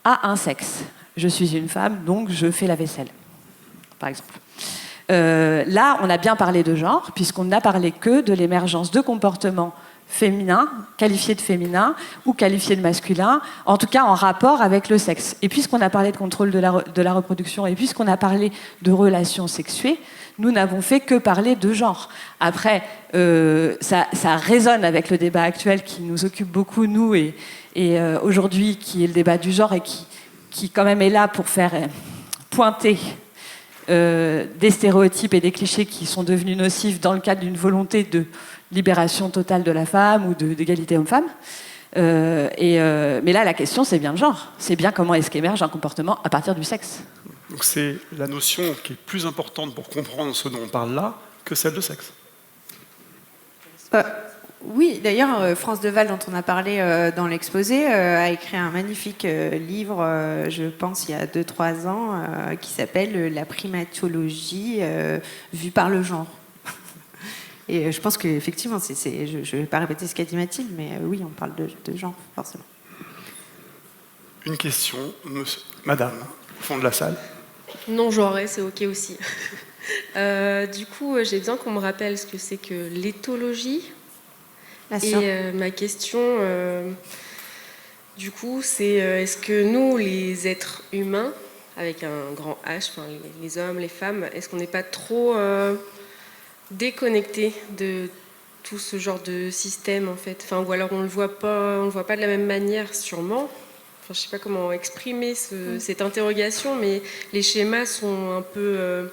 à un sexe. Je suis une femme, donc je fais la vaisselle, par exemple. Là, on a bien parlé de genre, puisqu'on n'a parlé que de l'émergence de comportements féminins, qualifiés de féminins ou qualifiés de masculins, en tout cas en rapport avec le sexe. Et puisqu'on a parlé de contrôle de la reproduction et puisqu'on a parlé de relations sexuées, nous n'avons fait que parler de genre. Après, ça résonne avec le débat actuel qui nous occupe beaucoup, nous, et aujourd'hui, qui est le débat du genre et qui quand même est là pour faire pointer des stéréotypes et des clichés qui sont devenus nocifs dans le cadre d'une volonté de libération totale de la femme ou d'égalité homme-femme. Mais là, la question, c'est bien le genre. C'est bien comment est-ce qu'émerge un comportement à partir du sexe. Donc c'est la notion qui est plus importante pour comprendre ce dont on parle là que celle de sexe. Oui, d'ailleurs, France Deval, dont on a parlé dans l'exposé, a écrit un magnifique livre, je pense, il y a 2-3 ans, qui s'appelle « La primatologie vue par le genre ». Et je pense qu'effectivement, je ne vais pas répéter ce qu'a dit Mathilde, mais oui, on parle de genre, forcément. Une question, madame, au fond de la salle. Non genré, c'est ok aussi. Du coup, j'ai besoin qu'on me rappelle ce que c'est que l'éthologie. Et ma question, du coup, c'est est-ce que nous, les êtres humains, avec un grand H, enfin, les hommes, les femmes, est-ce qu'on n'est pas trop déconnectés de tout ce genre de système, en fait, enfin, ou alors on le voit pas de la même manière, sûrement. Enfin, je ne sais pas comment exprimer cette interrogation, mais les schémas sont un peu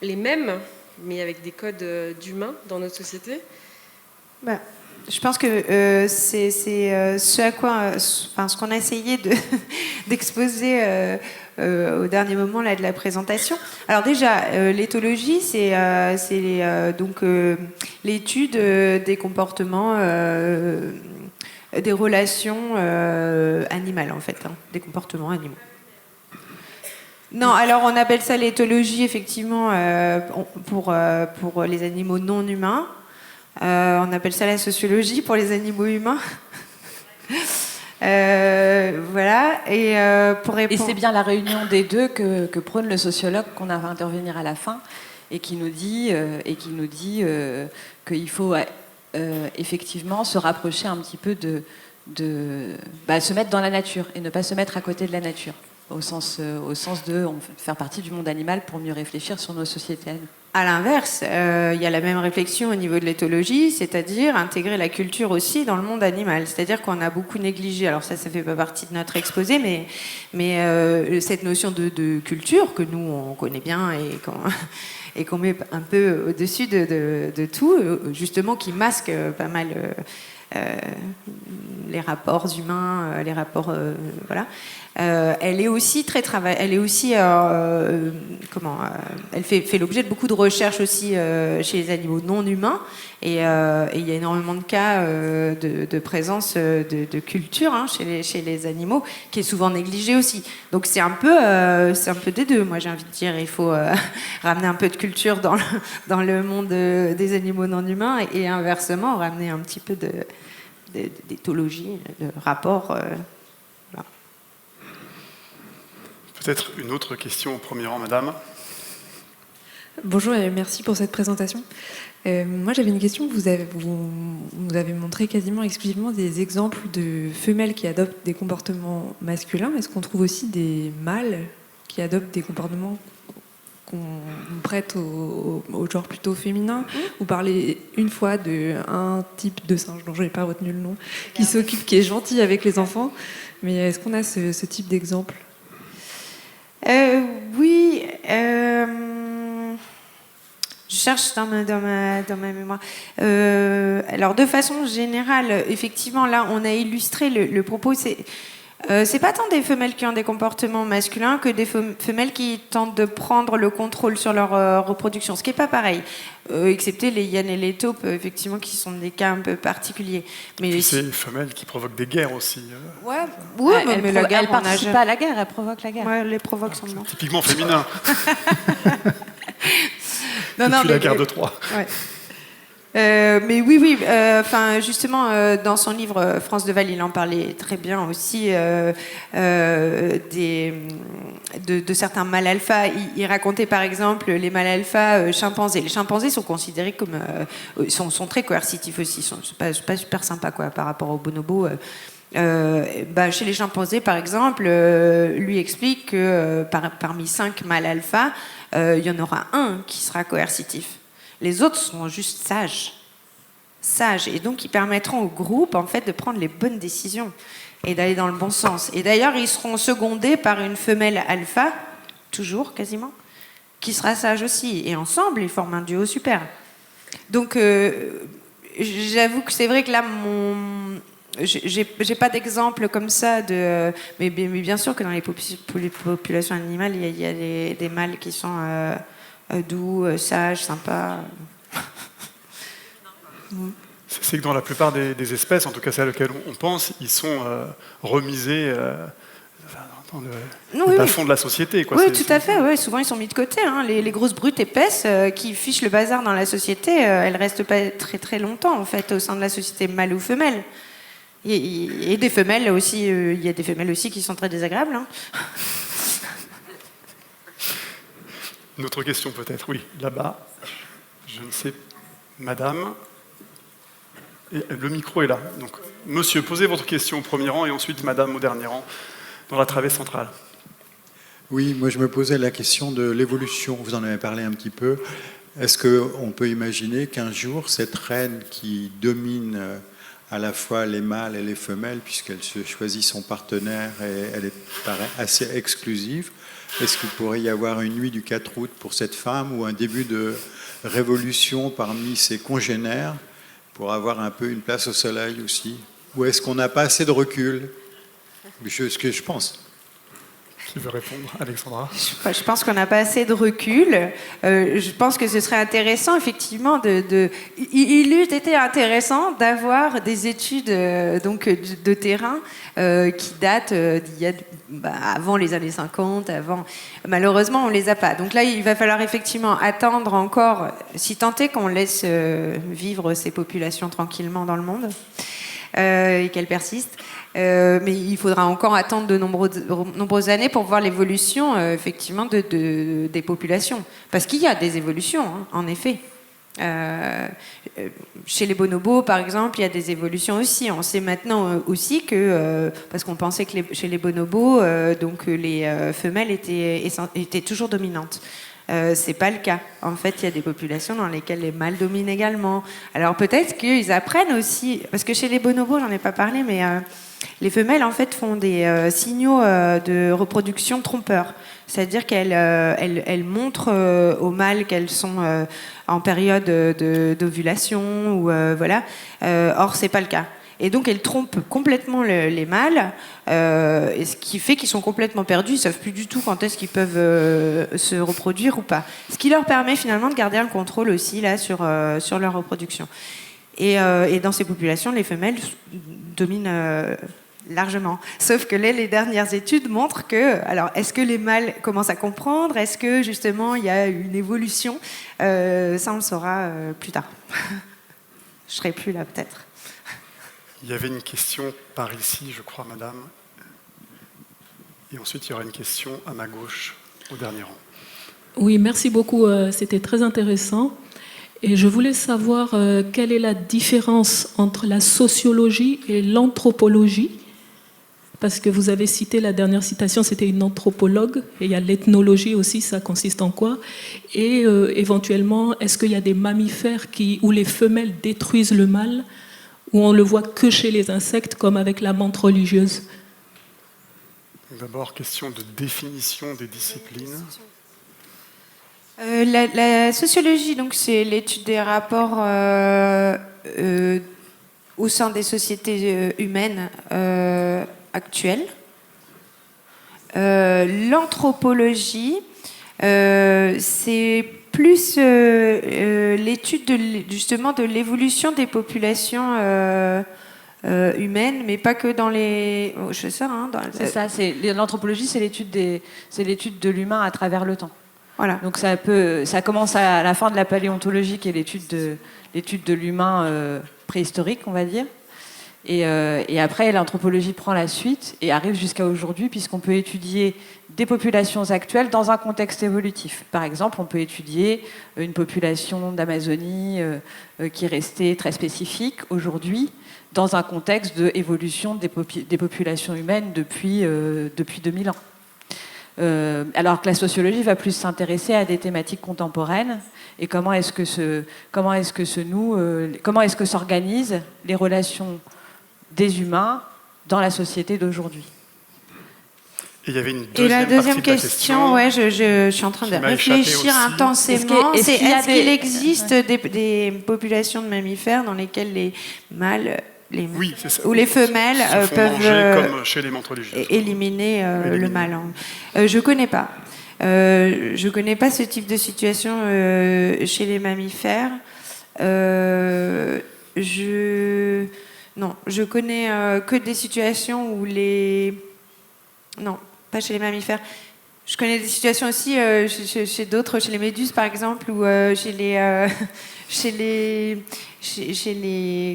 les mêmes, mais avec des codes d'humains dans notre société. Je pense que c'est ce à quoi, ce qu'on a essayé d'exposer au dernier moment là, de la présentation. Alors déjà, l'éthologie, c'est donc l'étude des comportements, des relations animales en fait, des comportements animaux. Non, alors on appelle ça l'éthologie effectivement pour les animaux non humains. On appelle ça la sociologie pour les animaux humains. Voilà. Et c'est bien la réunion des deux que prône le sociologue qu'on va intervenir à la fin et qui nous dit qu'il faut effectivement se rapprocher un petit peu se mettre dans la nature et ne pas se mettre à côté de la nature, au sens de faire partie du monde animal pour mieux réfléchir sur nos sociétés. À l'inverse, il y a la même réflexion au niveau de l'éthologie, c'est-à-dire intégrer la culture aussi dans le monde animal. C'est-à-dire qu'on a beaucoup négligé, alors ça fait pas partie de notre exposé, mais cette notion de culture que nous on connaît bien et qu'on met un peu au-dessus de tout, justement qui masque pas mal les rapports humains, les rapports, voilà. Elle est aussi très elle est aussi elle fait l'objet de beaucoup de recherches aussi chez les animaux non humains et il y a énormément de cas de présence de culture chez les animaux qui est souvent négligée aussi. Donc c'est un peu des deux. Moi j'ai envie de dire il faut ramener un peu de culture dans le monde des animaux non humains et inversement ramener un petit peu d'éthologie, de rapport. Voilà. Peut-être une autre question au premier rang, madame. Bonjour et merci pour cette présentation. Moi j'avais une question, vous nous avez montré quasiment exclusivement des exemples de femelles qui adoptent des comportements masculins. Est-ce qu'on trouve aussi des mâles qui adoptent des comportements qu'on prête au genre plutôt féminin? Vous parlez une fois d'un type de singe dont je n'ai pas retenu le nom, qui est gentil avec les enfants, mais est-ce qu'on a ce type d'exemple? Oui, je cherche dans ma mémoire. Alors, de façon générale, effectivement, là, on a illustré le propos. C'est pas tant des femelles qui ont des comportements masculins que des femelles qui tentent de prendre le contrôle sur leur reproduction, ce qui n'est pas pareil, excepté les hyènes et les taupes, effectivement, qui sont des cas un peu particuliers. Mais c'est une femelle qui provoque des guerres aussi. Ouais, mais la guerre, elle participe pas à la guerre, elle provoque la guerre. Ouais, elle les provoque sans nom. Typiquement féminin. Depuis la guerre de Troie. Ouais. Mais oui, enfin justement dans son livre France de Waal, il en parlait très bien aussi de certains mâles alpha. Il racontait par exemple les mâles alpha chimpanzés. Les chimpanzés sont considérés comme sont très coercitifs aussi. C'est pas super sympa quoi par rapport aux bonobos. Chez les chimpanzés par exemple, lui explique que parmi 5 mâles alpha, il y en aura un qui sera coercitif. Les autres sont juste sages, et donc ils permettront au groupe en fait de prendre les bonnes décisions et d'aller dans le bon sens. Et d'ailleurs, ils seront secondés par une femelle alpha, toujours quasiment, qui sera sage aussi. Et ensemble, ils forment un duo super. Donc, j'avoue que c'est vrai que là, j'ai pas d'exemple comme ça mais bien sûr que dans les populations animales, il y a des mâles qui sont doux, sages, sympas. C'est que dans la plupart des espèces, en tout cas celles auxquelles on pense, ils sont remisés dans le bas-fond de la société. Quoi. Oui, tout à fait. Ouais. Souvent, ils sont mis de côté. Les grosses brutes épaisses qui fichent le bazar dans la société, elles restent pas très très longtemps en fait au sein de la société, mâle ou femelle. Et des femelles aussi. Il y a des femelles aussi qui sont très désagréables. Une autre question peut-être, oui, là-bas. Je ne sais, madame. Et le micro est là. Donc, monsieur, posez votre question au premier rang et ensuite madame au dernier rang, dans la travée centrale. Oui, moi je me posais la question de l'évolution. Vous en avez parlé un petit peu. Est-ce qu'on peut imaginer qu'un jour, cette reine qui domine à la fois les mâles et les femelles, puisqu'elle se choisit son partenaire et elle paraît assez exclusive, est-ce qu'il pourrait y avoir une nuit du 4 août pour cette femme ou un début de révolution parmi ses congénères pour avoir un peu une place au soleil aussi? Ou est-ce qu'on n'a pas assez de recul? C'est ce que je pense. Qui veut répondre, Alexandra? Je pense qu'on n'a pas assez de recul. Je pense que ce serait intéressant, effectivement, il eût été intéressant d'avoir des études de terrain qui datent avant les années 50, avant. Malheureusement, on ne les a pas. Donc là, il va falloir effectivement attendre encore, si tant est qu'on laisse vivre ces populations tranquillement dans le monde et qu'elles persistent. Mais il faudra encore attendre de nombreuses années pour voir l'évolution effectivement des populations. Parce qu'il y a des évolutions, en effet. Chez les bonobos, par exemple, il y a des évolutions aussi. On sait maintenant aussi que, parce qu'on pensait que chez les bonobos, les femelles étaient toujours dominantes. C'est pas le cas. En fait, il y a des populations dans lesquelles les mâles dominent également. Alors peut-être qu'ils apprennent aussi, parce que chez les bonobos, j'en ai pas parlé, mais les femelles en fait font des signaux de reproduction trompeurs. C'est-à-dire qu'elles montrent aux mâles qu'elles sont en période d'ovulation ou voilà. Or, c'est pas le cas. Et donc elles trompent complètement les mâles, et ce qui fait qu'ils sont complètement perdus, ils savent plus du tout quand est-ce qu'ils peuvent se reproduire ou pas. Ce qui leur permet finalement de garder un contrôle aussi là sur leur reproduction. Et dans ces populations, les femelles dominent largement. Sauf que les dernières études montrent que, alors, est-ce que les mâles commencent à comprendre? Est-ce que, justement, il y a une évolution? Ça, on le saura plus tard. Je serai plus là, peut-être. Il y avait une question par ici, je crois, madame. Et ensuite, il y aura une question à ma gauche, au dernier rang. Oui, merci beaucoup. C'était très intéressant. Et je voulais savoir quelle est la différence entre la sociologie et l'anthropologie. Parce que vous avez cité, la dernière citation, c'était une anthropologue, et il y a l'ethnologie aussi, ça consiste en quoi? Et éventuellement, est-ce qu'il y a des mammifères où les femelles détruisent le mâle, où on le voit que chez les insectes, comme avec la menthe religieuse? D'abord, question de définition des disciplines. La sociologie, donc, c'est l'étude des rapports au sein des sociétés humaines actuelles. L'anthropologie, c'est plus l'étude justement de l'évolution des populations humaines, mais pas que dans les... Oh, je sais, hein, c'est ça, l'anthropologie, c'est l'étude de l'humain à travers le temps. Voilà. Donc ça commence à la fin de la paléontologie, qui est l'étude de l'humain préhistorique, on va dire. Et après, l'anthropologie prend la suite et arrive jusqu'à aujourd'hui, puisqu'on peut étudier des populations actuelles dans un contexte évolutif. Par exemple, on peut étudier une population d'Amazonie qui est restée très spécifique aujourd'hui, dans un contexte d'évolution des populations humaines depuis 2000 ans. Alors que la sociologie va plus s'intéresser à des thématiques contemporaines et comment est-ce que s'organisent les relations des humains dans la société d'aujourd'hui. Et il y avait une deuxième question, question, ouais, je suis en train de réfléchir intensément. Est-ce qu'il existe des populations de mammifères dans lesquelles les mâles oui, c'est ça. Ou les femelles peuvent comme chez les menthes religieuses, éliminer le mâle. Je connais pas. Je connais pas ce type de situation chez les mammifères. Non, je connais que des situations où non, pas chez les mammifères. Je connais des situations aussi chez d'autres, chez les méduses par exemple, ou chez les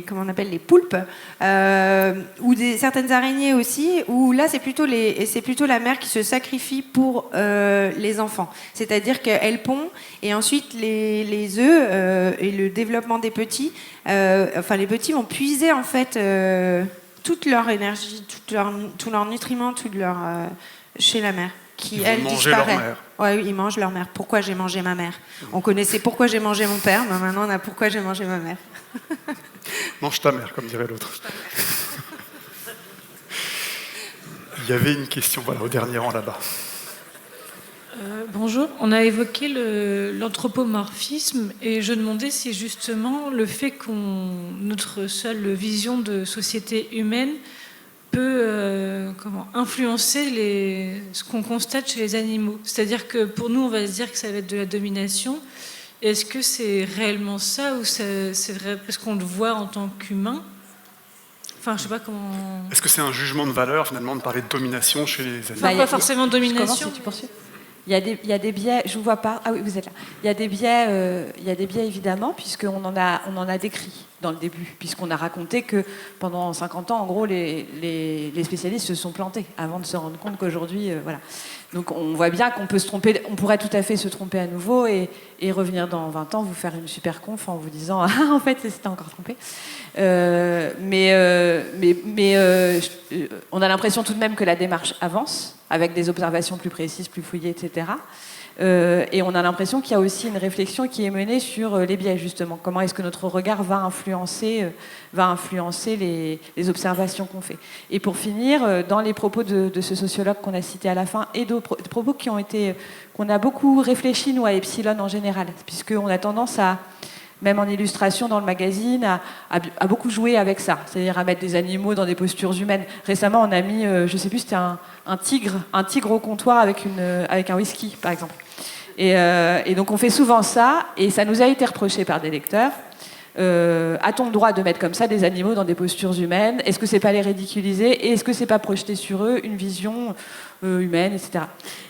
comment on appelle, les poulpes, ou certaines araignées aussi, où là c'est plutôt la mère qui se sacrifie pour les enfants. C'est-à-dire qu'elle pond et ensuite les œufs et le développement des petits, les petits vont puiser en fait toute leur énergie, tous leurs nutriments, chez la mère. Qui, elle, disparaît. Ouais, ils mangent leur mère. Pourquoi j'ai mangé ma mère? On connaissait pourquoi j'ai mangé mon père, mais maintenant on a pourquoi j'ai mangé ma mère. Mange ta mère, comme dirait l'autre. Il y avait une question, voilà, au dernier rang là-bas. Bonjour, on a évoqué l'anthropomorphisme et je demandais si justement le fait notre seule vision de société humaine peut influencer ce qu'on constate chez les animaux. C'est-à-dire que pour nous, on va se dire que ça va être de la domination. Est-ce que c'est réellement ça ou c'est vrai parce qu'on le voit en tant qu'humain? Enfin, je sais pas comment... Est-ce que c'est un jugement de valeur, finalement, de parler de domination chez les animaux? Pas forcément domination. Si tu poursuis. Il y a des biais, je vous vois pas. Ah oui, vous êtes là. Il y a des biais évidemment, puisqu'on en a décrit dans le début, puisqu'on a raconté que pendant 50 ans, en gros, les spécialistes se sont plantés avant de se rendre compte qu'aujourd'hui, voilà. Donc on voit bien qu'on peut se tromper, on pourrait tout à fait se tromper à nouveau et revenir dans 20 ans, vous faire une super conf en vous disant ah en fait c'était encore trompé. Mais on a l'impression tout de même que la démarche avance avec des observations plus précises, plus fouillées, etc. Et on a l'impression qu'il y a aussi une réflexion qui est menée sur les biais, justement. Comment est-ce que notre regard va influencer les observations qu'on fait. Et pour finir, dans les propos de ce sociologue qu'on a cité à la fin, et d'autres propos qu'on a beaucoup réfléchi, nous, à Epsilon en général, puisqu'on a tendance à même en illustration dans le magazine, a beaucoup joué avec ça, c'est-à-dire à mettre des animaux dans des postures humaines. Récemment, on a mis, je ne sais plus, c'était un tigre au comptoir avec un whisky, par exemple. Et donc on fait souvent ça, et ça nous a été reproché par des lecteurs. A-t-on le droit de mettre comme ça des animaux dans des postures humaines? Est-ce que c'est pas les ridiculiser? Et est-ce que c'est pas projeter sur eux une vision humaine, etc.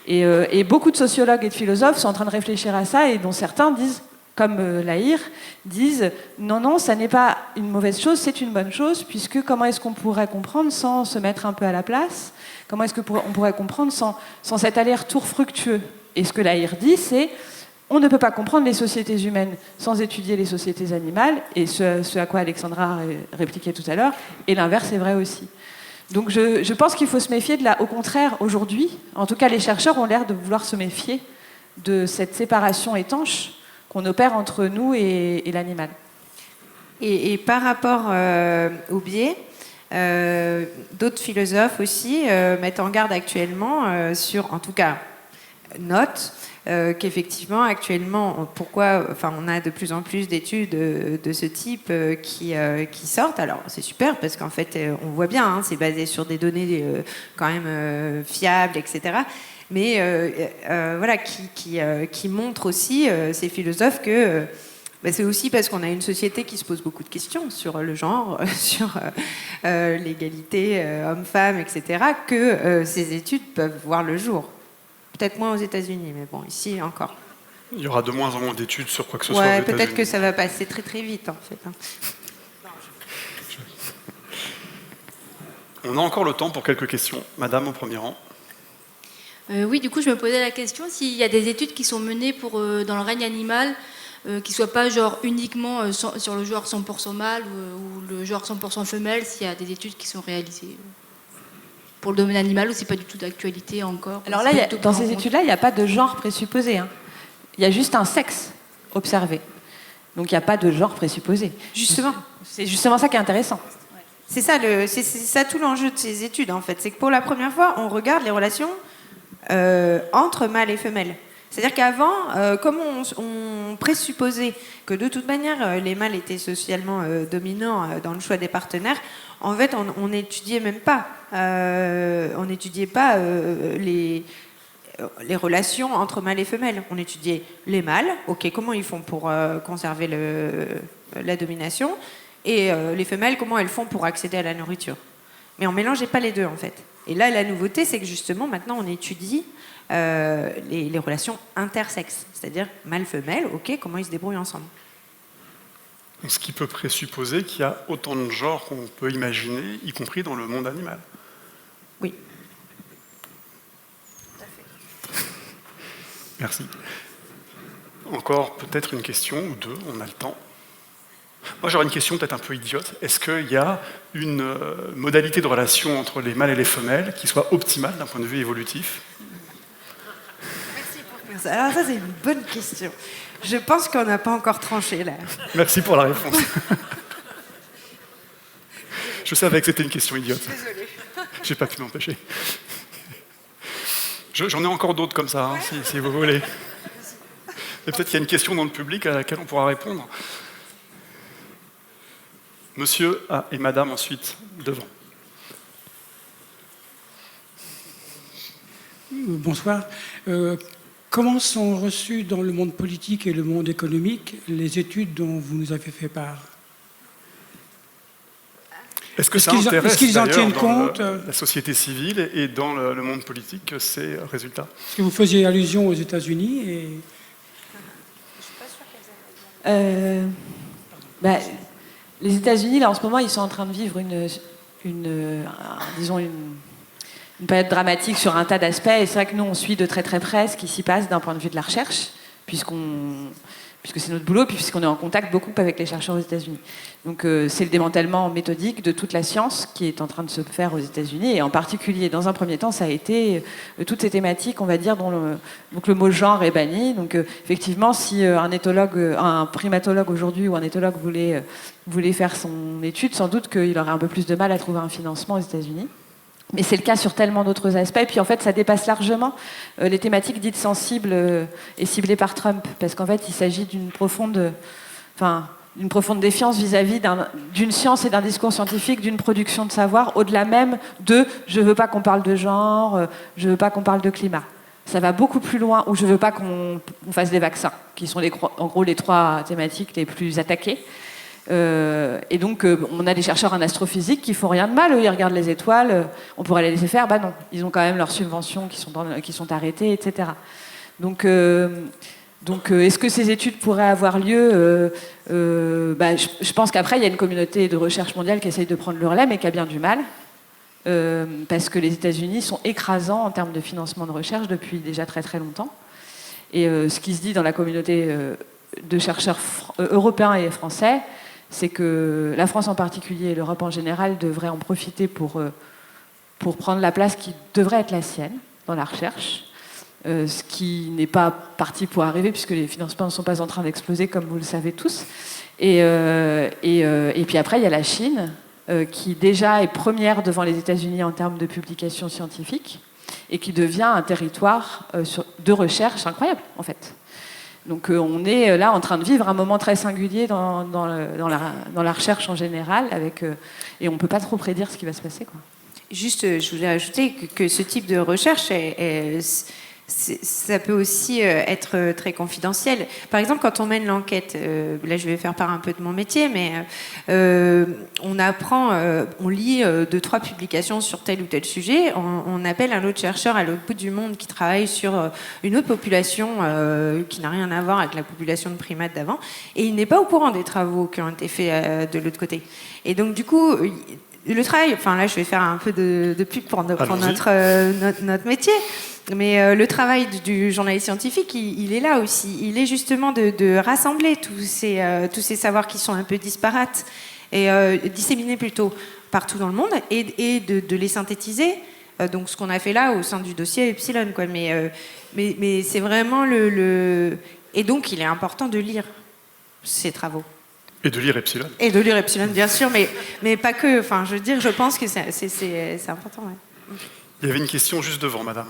Et beaucoup de sociologues et de philosophes sont en train de réfléchir à ça, et dont certains disent, comme Lahire, disent non, ça n'est pas une mauvaise chose, c'est une bonne chose, puisque comment est-ce qu'on pourrait comprendre sans se mettre un peu à la place? Comment est-ce qu'on pourrait comprendre sans cet aller-retour fructueux? Et ce que Lahire dit, c'est on ne peut pas comprendre les sociétés humaines sans étudier les sociétés animales, et ce à quoi Alexandra répliquait tout à l'heure, et l'inverse est vrai aussi. Donc je pense qu'il faut se méfier au contraire, aujourd'hui, en tout cas les chercheurs ont l'air de vouloir se méfier de cette séparation étanche qu'on opère entre nous et l'animal. Et par rapport au biais, d'autres philosophes aussi mettent en garde actuellement sur, en tout cas, notent qu'effectivement, actuellement, on a de plus en plus d'études de ce type qui sortent. Alors, c'est super parce qu'en fait, on voit bien, hein, c'est basé sur des données quand même fiables, etc. Mais voilà, qui montrent aussi, ces philosophes, que c'est aussi parce qu'on a une société qui se pose beaucoup de questions sur le genre, sur l'égalité homme-femme, etc., que ces études peuvent voir le jour. Peut-être moins aux États-Unis, mais bon, ici encore. Il y aura de moins en moins d'études sur quoi que ce soit. Ouais, peut-être que ça va passer très très vite, en fait. On a encore le temps pour quelques questions. Madame, au premier rang. Oui, du coup, je me posais la question s'il y a des études qui sont menées dans le règne animal, qui ne soient pas genre uniquement sur le genre 100% mâle ou le genre 100% femelle, s'il y a des études qui sont réalisées pour le domaine animal, ou c'est pas du tout d'actualité encore? Alors là, dans ces études-là, il n'y a pas de genre présupposé. Hein. Il y a juste un sexe observé. Donc il n'y a pas de genre présupposé. Justement. C'est justement ça qui est intéressant. C'est ça tout l'enjeu de ces études, en fait. C'est que pour la première fois, on regarde les relations entre mâles et femelles. C'est-à-dire qu'avant, comme on présupposait que de toute manière, les mâles étaient socialement dominants dans le choix des partenaires, en fait, on n'étudiait même pas. On n'étudiait pas les relations entre mâles et femelles. On étudiait les mâles, ok, comment ils font pour conserver la domination, et les femelles, comment elles font pour accéder à la nourriture. Mais on ne mélangeait pas les deux, en fait. Et là, la nouveauté, c'est que justement, maintenant, on étudie les relations intersexes, c'est-à-dire mâle-femelle, ok, comment ils se débrouillent ensemble. Ce qui peut présupposer qu'il y a autant de genres qu'on peut imaginer, y compris dans le monde animal. Oui. Tout à fait. Merci. Encore peut-être une question ou deux, on a le temps. Moi, j'aurais une question peut-être un peu idiote. Est-ce qu'il y a une modalité de relation entre les mâles et les femelles qui soit optimale d'un point de vue évolutif? Merci pour ça. Alors ça, c'est une bonne question. Je pense qu'on n'a pas encore tranché, là. Merci pour la réponse. Je savais que c'était une question idiote. Désolée. J'ai pas pu m'empêcher. J'en ai encore d'autres comme ça, hein, si vous voulez. Et peut-être qu'il y a une question dans le public à laquelle on pourra répondre. Monsieur et madame ensuite, devant. Bonsoir. Comment sont reçues dans le monde politique et le monde économique les études dont vous nous avez fait part? Est-ce que ça intéresse est-ce qu'ils en tiennent dans compte la société civile et dans le monde politique ces résultats? Est-ce que vous faisiez allusion aux États-Unis et... Les États-Unis, là, en ce moment, ils sont en train de vivre une période dramatique sur un tas d'aspects. Et c'est vrai que nous, on suit de très très près ce qui s'y passe d'un point de vue de la recherche, puisque c'est notre boulot, puisqu'on est en contact beaucoup avec les chercheurs aux États-Unis. Donc c'est le démantèlement méthodique de toute la science qui est en train de se faire aux États-Unis, et en particulier, dans un premier temps, ça a été toutes ces thématiques, on va dire, dont le mot genre est banni. Donc effectivement, si un primatologue aujourd'hui ou un éthologue voulait faire son étude, sans doute qu'il aurait un peu plus de mal à trouver un financement aux États-Unis. Mais c'est le cas sur tellement d'autres aspects. Et puis en fait, ça dépasse largement les thématiques dites sensibles et ciblées par Trump. Parce qu'en fait, il s'agit d'une profonde d'une profonde défiance vis-à-vis d'une science et d'un discours scientifique, d'une production de savoir, au-delà même de « je veux pas qu'on parle de genre, je veux pas qu'on parle de climat ». Ça va beaucoup plus loin, ou je veux pas qu'on fasse des vaccins, qui sont en gros les 3 thématiques les plus attaquées. Et donc, on a des chercheurs en astrophysique qui font rien de mal, eux, ils regardent les étoiles, on pourrait les laisser faire, bah non, ils ont quand même leurs subventions qui sont arrêtées, etc. Donc, est-ce que ces études pourraient avoir lieu je pense qu'après, il y a une communauté de recherche mondiale qui essaye de prendre le relais, mais qui a bien du mal, parce que les États-Unis sont écrasants en termes de financement de recherche depuis déjà très très longtemps. Et ce qui se dit dans la communauté de chercheurs européens et français, c'est que la France en particulier et l'Europe en général devraient en profiter pour prendre la place qui devrait être la sienne dans la recherche, ce qui n'est pas parti pour arriver puisque les financements ne sont pas en train d'exploser comme vous le savez tous. Et puis après, il y a la Chine qui déjà est première devant les États-Unis en termes de publications scientifiques et qui devient un territoire de recherche incroyable en fait. Donc on est là en train de vivre un moment très singulier dans la recherche en général, et on ne peut pas trop prédire ce qui va se passer, quoi. Juste, je voulais ajouter que ce type de recherche, ça peut aussi être très confidentiel. Par exemple, quand on mène l'enquête, là je vais faire part un peu de mon métier, mais on apprend, on lit 2-3 publications sur tel ou tel sujet, on appelle un autre chercheur à l'autre bout du monde qui travaille sur une autre population qui n'a rien à voir avec la population de primates d'avant, et il n'est pas au courant des travaux qui ont été faits de l'autre côté. Et donc du coup, le travail, enfin là je vais faire un peu de pub pour notre métier, mais le travail du journaliste scientifique, il est là aussi. Il est justement de rassembler tous ces savoirs qui sont un peu disparates et disséminés plutôt partout dans le monde, et de les synthétiser. Donc ce qu'on a fait là au sein du dossier Epsilon, quoi. Mais c'est vraiment et donc il est important de lire ces travaux. Et de lire Epsilon. Et de lire Epsilon, bien sûr, mais pas que. Enfin, je veux dire, je pense que c'est important. Ouais. Il y avait une question juste devant, madame.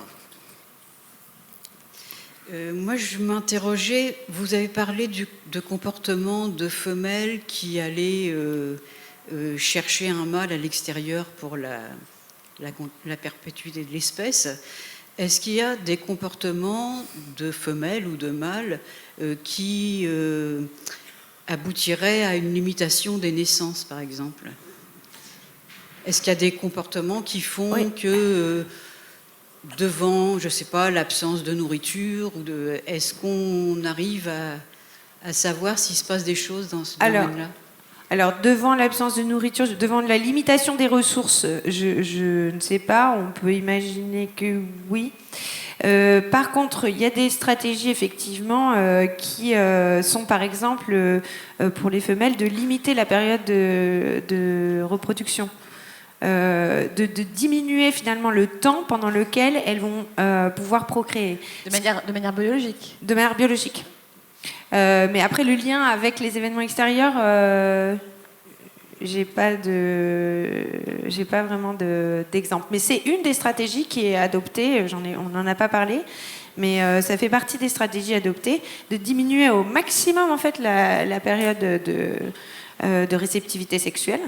Moi, je m'interrogeais, vous avez parlé de comportement de femelles qui allaient chercher un mâle à l'extérieur pour la perpétuité de l'espèce. Est-ce qu'il y a des comportements de femelles ou de mâles qui aboutiraient à une limitation des naissances, par exemple? Est-ce qu'il y a des comportements qui font que... devant, je ne sais pas, l'absence de nourriture, est-ce qu'on arrive à savoir s'il se passe des choses dans ce domaine-là? Alors, devant l'absence de nourriture, devant la limitation des ressources, je ne sais pas, on peut imaginer que oui. Par contre, il y a des stratégies, effectivement, qui sont, par exemple, pour les femelles, de limiter la période de reproduction. De diminuer finalement le temps pendant lequel elles vont pouvoir procréer. De manière biologique. De manière biologique. Mais après, le lien avec les événements extérieurs, j'ai pas vraiment d'exemple. Mais c'est une des stratégies qui est adoptée. On n'en a pas parlé, mais ça fait partie des stratégies adoptées, de diminuer au maximum en fait la période de réceptivité sexuelle.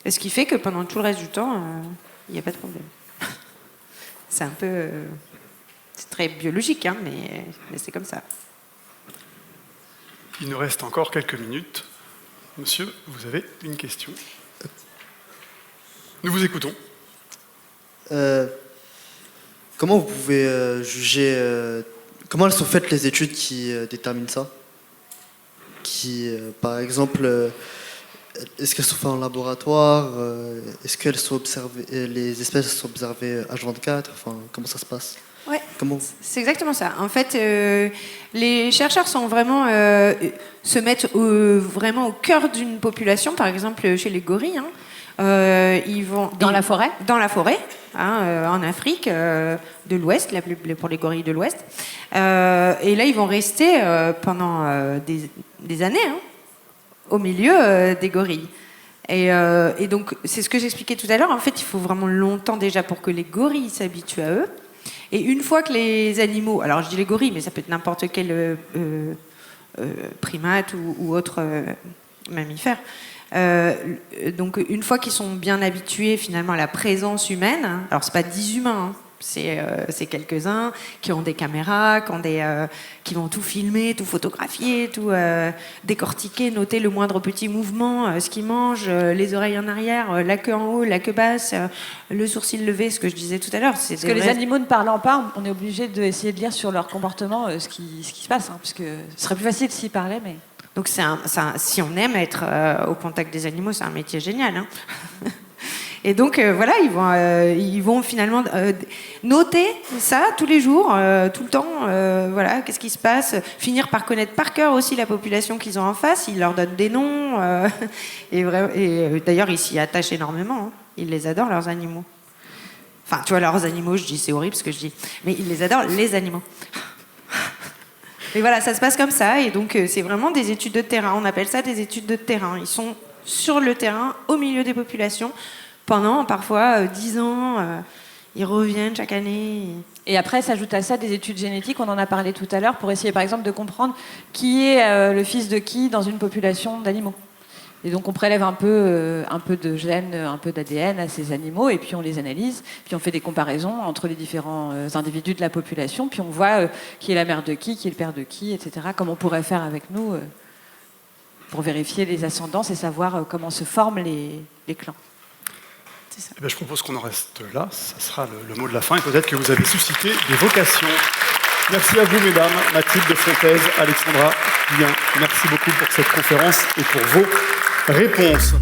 Ce qui fait que pendant tout le reste du temps, il n'y a pas de problème. C'est un peu... c'est très biologique, hein, mais c'est comme ça. Il nous reste encore quelques minutes. Monsieur, vous avez une question. Nous vous écoutons. Comment vous pouvez juger... comment elles sont faites les études qui déterminent ça? Par exemple... est-ce qu'elles sont faites en laboratoire? Est-ce qu'elles sont observées, les espèces sont observées H24? Enfin, comment ça se passe? Ouais, c'est exactement ça. En fait, les chercheurs sont vraiment se mettent vraiment au cœur d'une population. Par exemple, chez les gorilles, ils vont dans la forêt. Dans la forêt, en Afrique de l'Ouest, pour les gorilles de l'Ouest. Et là, ils vont rester pendant des années. Au milieu des gorilles. Et donc, c'est ce que j'expliquais tout à l'heure. En fait, il faut vraiment longtemps déjà pour que les gorilles s'habituent à eux. Et une fois que les animaux... Alors, je dis les gorilles, mais ça peut être n'importe quel primates ou autres mammifères. Donc une fois qu'ils sont bien habitués finalement à la présence humaine, alors c'est pas 10 humains, hein, c'est quelques-uns qui ont des caméras, qui vont tout filmer, tout photographier, tout décortiquer, noter le moindre petit mouvement, ce qu'ils mangent, les oreilles en arrière, la queue en haut, la queue basse, le sourcil levé, ce que je disais tout à l'heure. Parce que les animaux ne parlant pas, on est obligé d'essayer de lire sur leur comportement ce qui se passe, hein, parce que ce serait plus facile s'ils parlaient, mais... Donc si on aime être au contact des animaux, c'est un métier génial. Hein. Et donc voilà, ils vont finalement noter ça tous les jours, tout le temps. Voilà, qu'est-ce qui se passe. Finir par connaître par cœur aussi la population qu'ils ont en face. Ils leur donnent des noms. Et d'ailleurs, ils s'y attachent énormément. Hein. Ils les adorent, leurs animaux. Enfin, tu vois, leurs animaux, je dis, c'est horrible ce que je dis. Mais ils les adorent, les animaux. Et voilà, ça se passe comme ça. Et donc, c'est vraiment des études de terrain. On appelle ça des études de terrain. Ils sont sur le terrain, au milieu des populations, pendant parfois 10 ans. Ils reviennent chaque année. Et après, s'ajoute à ça des études génétiques, on en a parlé tout à l'heure, pour essayer par exemple de comprendre qui est le fils de qui dans une population d'animaux. Et donc on prélève un peu de gènes, un peu d'ADN à ces animaux, et puis on les analyse, puis on fait des comparaisons entre les différents individus de la population, puis on voit qui est la mère de qui est le père de qui, etc. Comme on pourrait faire avec nous pour vérifier les ascendances et savoir comment se forment les clans. Eh bien, je propose qu'on en reste là, ça sera le mot de la fin, et peut-être que vous avez suscité des vocations. Merci à vous, mesdames, Mathilde Fontaise, Alexandra Guillain. Merci beaucoup pour cette conférence et pour vos réponses.